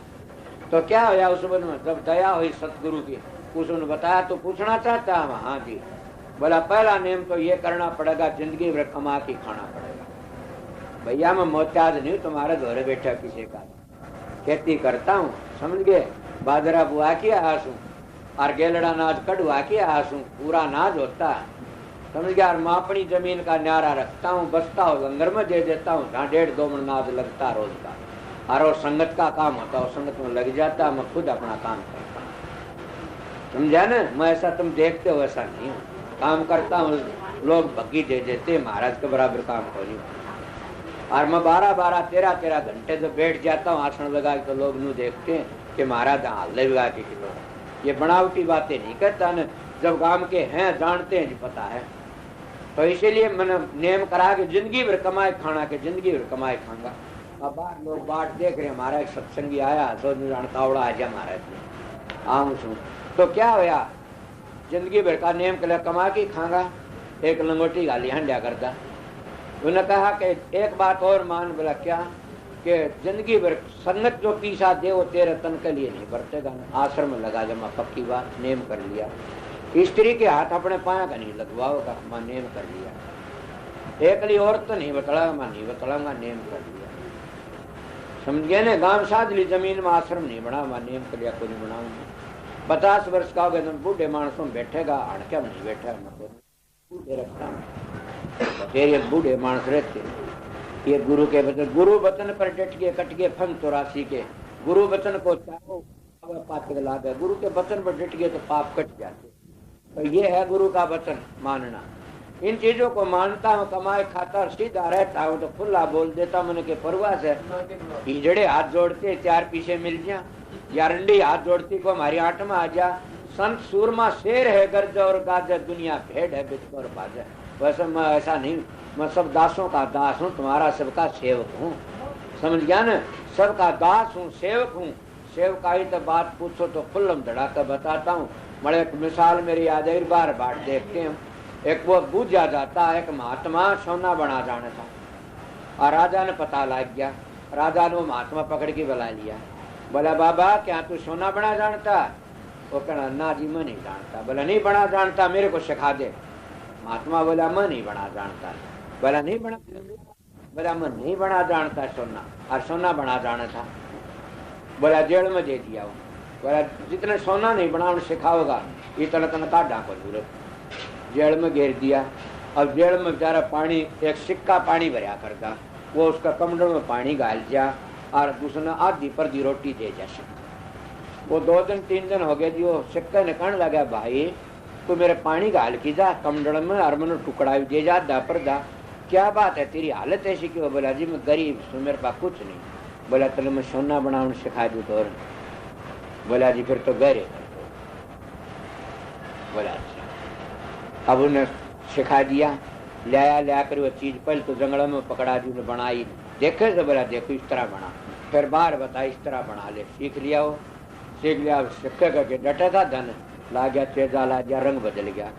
तो क्या होया उस में जब दया हुई सतगुरु की उसने बताया तो पूछना चाहता है हाँ जी। बोला पहला नियम तो ये करना पड़ेगा जिंदगी भर कमा के खाना पड़ेगा। भैया मैं मोहताज नहीं तुम्हारे घरे बैठा किसी का, खेती करता हूँ समझ गए, बाजरा बुआ के आसू और गेलड़ा नाज कटवा के आसू पूरा नाज होता समझ गया। और मैं अपनी जमीन का न्यारा रखता हूँ, बसता हूँ लंगर में दे देता हूँ, जहाँ 1.5-2 मन नाज लगता रोज का। और संगत का काम होता है, संगत में लग जाता, मैं खुद अपना काम करता हूँ समझा ना। मैं ऐसा तुम देखते हो ऐसा नहीं हूँ, काम करता हूँ, लोग भग्गी दे देते महाराज के बराबर काम को नहीं। और मैं 12-13 घंटे जब बैठ जाता हूँ आसन लगा तो लोग नू देखते हैं कि महाराज हाल लगा के लोग ये बनावटी बातें नहीं करता न। जब काम के हैं जानते हैं जी पता है तो इसीलिए मैंने नेम करा कि जिंदगी भर कमाए खाना के जिंदगी भर कमाए खाऊंगा। अब बाहर लोग बाट देख रहे, हमारा एक सत्संगी आया तो तावड़ा आज हमारा आऊँ छू तो क्या होया, जिंदगी भर का नेम कल कमा के खाऊंगा, एक लंगोटी गाली हंडिया करता। उन्होंने कहा कि एक बात और मान, बोला क्या, कि जिंदगी भर संगत जो पीसा दे वो तेरे तन के लिए नहीं बरतेगा, आश्रम में लगा जमा, पक्की बात, नेम कर लिया। स्त्री के हाथ अपने पाया का नहीं लगवाओगा, मां नेम कर लिया। एकली औरत तो नहीं बतलाऊंगा, मां नहीं बतलाऊंगा, नेम कर लिया। समझ गए ना, गांव साध ली, जमीन में आश्रम नहीं बना, मां नेम कर लिया, कोई नहीं बनाऊंगा। 50 वर्ष का हो गया, बूढ़े मानसों में बैठेगा, अड़के में नहीं बैठेगा, तेरे बूढ़े मानस रहते ये गुरु के वचन, गुरु वचन पर डट के कट के फन 84 के, गुरु वचन को चाहो पाप लाभ है, गुरु के वचन पर डट गए तो पाप कट जाते। तो ये है गुरु का वचन मानना। इन चीजों को मानता हूँ, कमाए खाता सीधा रहता हूँ, तो खुला बोल देता मैंने के परवाह से हिजड़े हाथ जोड़ते 4 पीछे मिल जा, या रंडी हाथ जोड़ती को हमारी आठ में आ जा। संत सूरमा शेर है गर्ज और गाज, दुनिया भेड़ है बिच और बाजा। वैसे मैं ऐसा नहीं, मैं सब दासों का दास हूँ, तुम्हारा सबका सेवक हूँ। समझ गया ना, सबका दास हूँ, सेवक हूँ। सेवकाई तो बात पूछो तो खुल्लम धड़ाकर बताता हूँ। बड़े एक मिसाल मेरी याद है, बार बार देखते हैं। एक वो बूझा जाता, एक महात्मा सोना बना जाना था और राजा ने पता लग गया। राजा ने वो महात्मा पकड़ के बुला लिया, बोला बाबा क्या तू सोना बना जानता? वो कहना ना जी मैं नहीं जानता। बोला नहीं बना जानता, मेरे को सिखा दे। महात्मा बोला मैं नहीं बना जानता। बोला नहीं बना, बोला मैं नहीं बना जानता सोना, और सोना बना जाना था। बोला जेल में दे दिया। वो बोला जितने सोना नहीं बनाना सिखाओगा इतना तना काटा को जरूरत। जेल में घेर दिया। अब जेल में बेचारा पानी, एक सिक्का पानी भरा करता, वो उसका कमंडल में पानी गाल दिया और दूसरा आधी पर दी रोटी दे जा। वो 2 दिन 3 दिन हो गए जी, वो सिक्का ने कहने लगा भाई तू मेरे पानी गाल की जा कमंडल में और मैंने टुकड़ा भी दे जा, दा पर दा। क्या बात है तेरी हालत ऐसी क्यों? बोला जी मैं गरीब हूँ, मेरे पास कुछ नहीं। बोला चलो मैं सोना बनाना सिखा दूँ तो। बोला जी फिर तो गहरे। बोला अच्छा। अब उन्हें सिखा दिया, लिया कर वो चीज पहले तो जंगलों में पकड़ा दी, उन्हें बनाई, देखे तो बोला देखो इस तरह बना, फिर बार बता इस तरह बना ले। सीख लिया, वो सीख लिया, सिक्के करके डटा था, धन ला गया, तेजा ला गया, रंग बदल गया।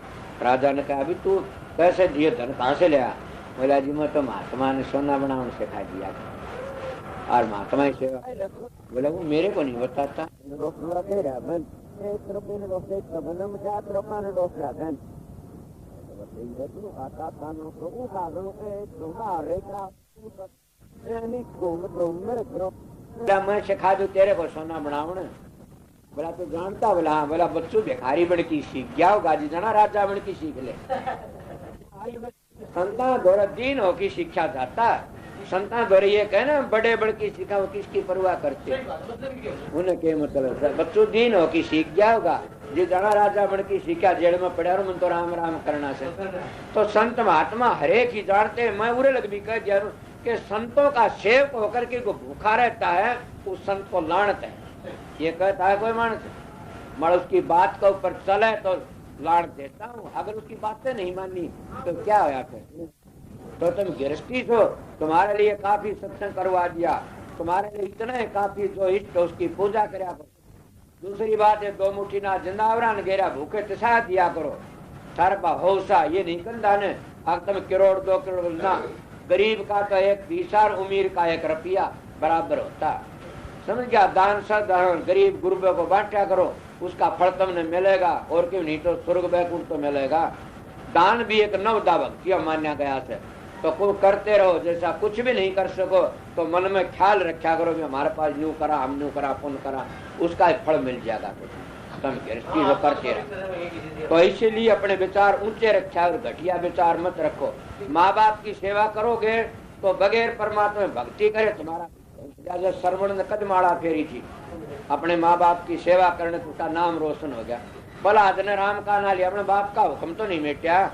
राजा ने कहा अभी तू कैसे दिए, धन कहाँ से लिया? बोला जी मैं तो महात्मा ने सोना बनाना सिखा दिया और महात्मा ही सेवा। बोला वो मेरे को नहीं बताता। मैं सिखा दू तेरे को सोना बनावण। बोला तू जानता? बोला हाँ। बोला बच्चों भिखारी बन की सीख गया होगा जी, जना राजा बन की सीख ले। संता द्वारा दीन हो की शिक्षा जाता, संता द्वारा ये कहना बड़े बड़ की सीखा, वो किसकी परवाह करते उन्हें के मतलब बच्चों दीन हो की सीख गया होगा जी, जना राजा बन की सीखा, जेल में पड़ा और मन तो राम राम करना से। तो संत महात्मा हरेक ही जानते। मैं उरे लग भी कह दिया कि संतों का सेवक होकर के को भूखा रहता है उस संत को लानत है। ये कहता है कोई मानस, मैं उसकी बात के ऊपर चले तो लाड़ देता हूँ, अगर उसकी बातें नहीं मानी तो क्या होया फिर? तो तुम गृहस्थी हो, तुम्हारे लिए काफी सत्संग करवा दिया, तुम्हारे लिए इतना है काफी, जो इष्ट उसकी पूजा करा करो। दूसरी बात है 2 मुट्ठी ना जिंदावरा ने घेरा भूखे तिसा दिया करो, सरपा होसा ये नहीं कंधा ने। अब तुम करोड़ 2 करोड़ ना, गरीब का तो 1 पैसा, अमीर का 1 रुपया बराबर होता। समझ गया? दान सदान गरीब गुरबे को बांटा करो, उसका फल तुमने मिलेगा, और क्यों नहीं तो स्वर्ग बैकुंठ तो मिलेगा। दान भी एक नवदा भक्ति मान्या गया है, तो को करते रहो। जैसा कुछ भी नहीं कर सको तो मन में ख्याल रखा करो कि हमारे पास न्यू करा, हम न्यू करा, पुण्य करा, उसका फल मिल जाएगा। तुम गृहस्थी जो करते रहो, तो इसीलिए अपने विचार ऊंचे रखा और घटिया विचार मत रखो। माँ बाप की सेवा करोगे तो बगैर परमात्मा भक्ति करे तुम्हारा। श्रवण ने कदमाड़ा फेरी थी, अपने माँ बाप की सेवा करने तो उसका नाम रोशन हो गया। भला आदने राम का ना लिया, अपने बाप का हुक्म तो नहीं मिटा।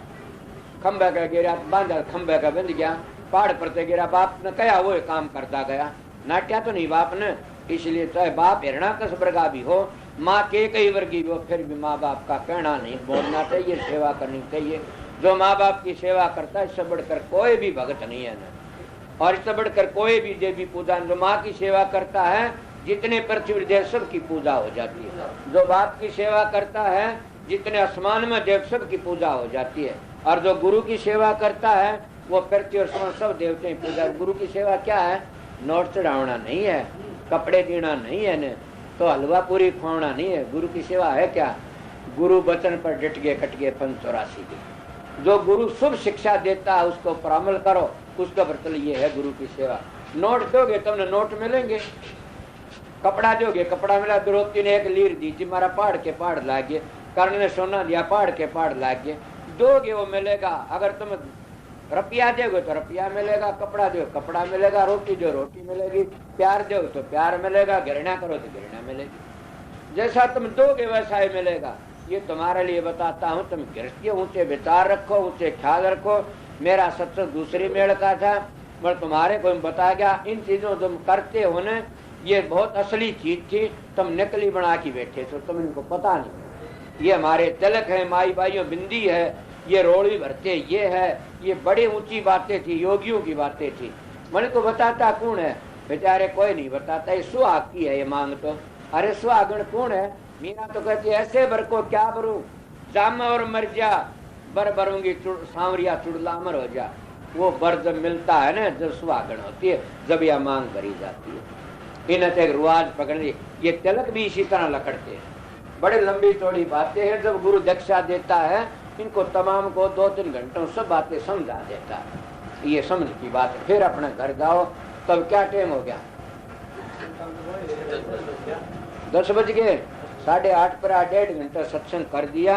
खंबे का गिरा बांधा, खंबे का बंध गया, पहाड़ पर ते गिरा, बाप ने कहा वो काम करता गया, नाट्या तो नहीं बाप ने। इसलिए चाहे बाप हिरणाकश वर्गा भी हो, माँ के कई वर्गी भी हो, फिर भी माँ बाप का कहना नहीं बोलना चाहिए, सेवा करनी चाहिए। जो माँ बाप की सेवा करता है इससे बढ़कर कोई भी भगत नहीं है ना, और इससे बढ़कर कोई भी देवी पूजा। जो माँ की सेवा करता है जितने पृथ्वी देव सब की पूजा हो जाती है। जो बाप की सेवा करता है जितने आसमान में देव सब की पूजा हो जाती है। और जो गुरु की सेवा करता है वो पृथ्वी और सब देवते की पूजा। गुरु की सेवा क्या है? नोट चढ़ावना नहीं है, कपड़े देना नहीं है न, तो हलवा पूरी खुआना नहीं है। गुरु की सेवा है क्या? गुरु वचन पर डट गए कट गए 584 की। जो गुरु शुभ शिक्षा देता है उसको पर अमल करो, उसका बर्तन ये है गुरु की सेवा। नोट दोगे तुमने नोट मिलेंगे, कपड़ा दोगे कपड़ा मिला। द्रौपदी ने एक लीर दी जी, मारा पहाड़ के पहाड़ लागे। कर्ण ने सोना दिया, पहाड़ के पहाड़ लागे। दोगे वो मिलेगा। अगर तुम रुपया दोगे तो रुपया मिलेगा, कपड़ा दो कपड़ा मिलेगा, रोटी दो रोटी मिलेगी, प्यार दो तो प्यार मिलेगा, घृणा करो तो घृणा मिलेगी। जैसा तुम दोगे वैसा ही मिलेगा। ये तुम्हारे लिए बताता हूँ। तुम गृहस्थी ऊंचे विचार रखो, ऊंचे ख्याल रखो। मेरा सत्संग दूसरी मेल का था, पर तुम्हारे को बता गया इन चीजों तुम करते हो न, ये बहुत असली चीज थी। तुम नकली बना के बैठे तो तुम इनको पता नहीं। ये हमारे तिलक है, माई बाइयों बिंदी है, ये रोड़ी भरते ये है, ये बड़ी ऊंची बातें थी, योगियों की बातें थी। मैंने को बताता कौन है? बेचारे कोई नहीं बताता। ये सुहाग की है ये मांग तो। अरे सुहागण कौन है? मीना तो कहती है ऐसे बर को क्या बरू, जाम और मर जा, बर बरूंगी सांवरिया चुड़लामर हो जा। वो बर जब मिलता है ना, जब सुहागण होती है, जब यह मांग करी जाती है। इन्हें एक रुआज पकड़ ली। ये तिलक भी इसी तरह लकड़ते हैं। बड़े लंबी चौड़ी बातें हैं। जब गुरु दीक्षा देता है इनको तमाम को 2-3 घंटों सब बातें समझा देता है। ये समझ की बात है। फिर अपने घर जाओ। तब क्या टाइम हो गया? 10 बज गए। 8:30 पर 1.5 घंटा सत्संग कर दिया।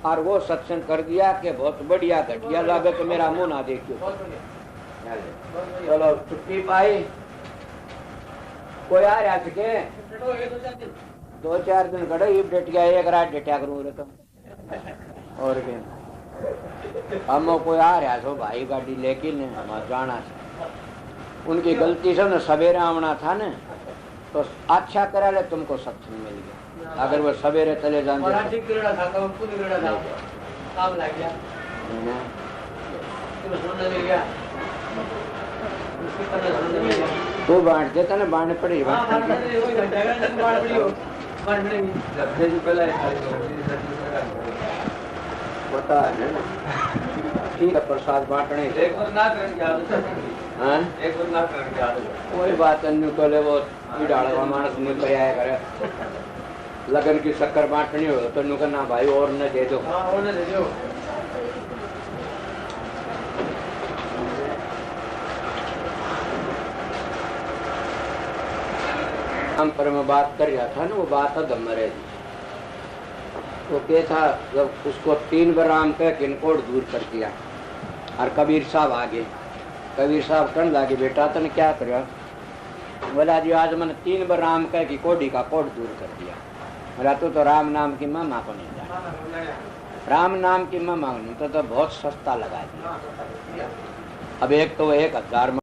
और वो सत्संग कर दिया कि बहुत बढ़िया घटिया लगे तो मेरा मुंह ना देखियो। चलो छुट्टी पाई। कोई आ रहा के 2-4 दिन खड़े डेट गया, एक रात डेटा करूँ तो और हम कोई आ रहा तो भाई गाड़ी लेकिन हम जाना। उनकी गलती से न सवेरे आना था न, तो अच्छा करा ले तुमको सत्संग मिल गया। अगर वो सवेरे चले जाते तो बांट देता ना, बांटने पड़ी पता है ना। ठीक है, प्रसाद बांटने कोई बात नहीं। तो वो डाला मानस मुझ पर आया करे। लगन की शक्कर बांटनी हो तो नु करना भाई और न दे दो। हम पर मैं बात कर रहा था ना, वो बात है धम्मरे। वो क्या था, जब उसको 3 बार राम कह किनकोट दूर कर दिया। और कबीर साहब आगे, कबीर साहब कहने लगे बेटा तने क्या कर? बोला जी आज मैंने 3 बार राम कह की कोडी का कोट दूर कर दिया। बोला तो राम नाम की महिमा को नहीं जाना। राम नाम की महिमा नहीं तो बहुत सस्ता लगा दिया। अब एक तो 1000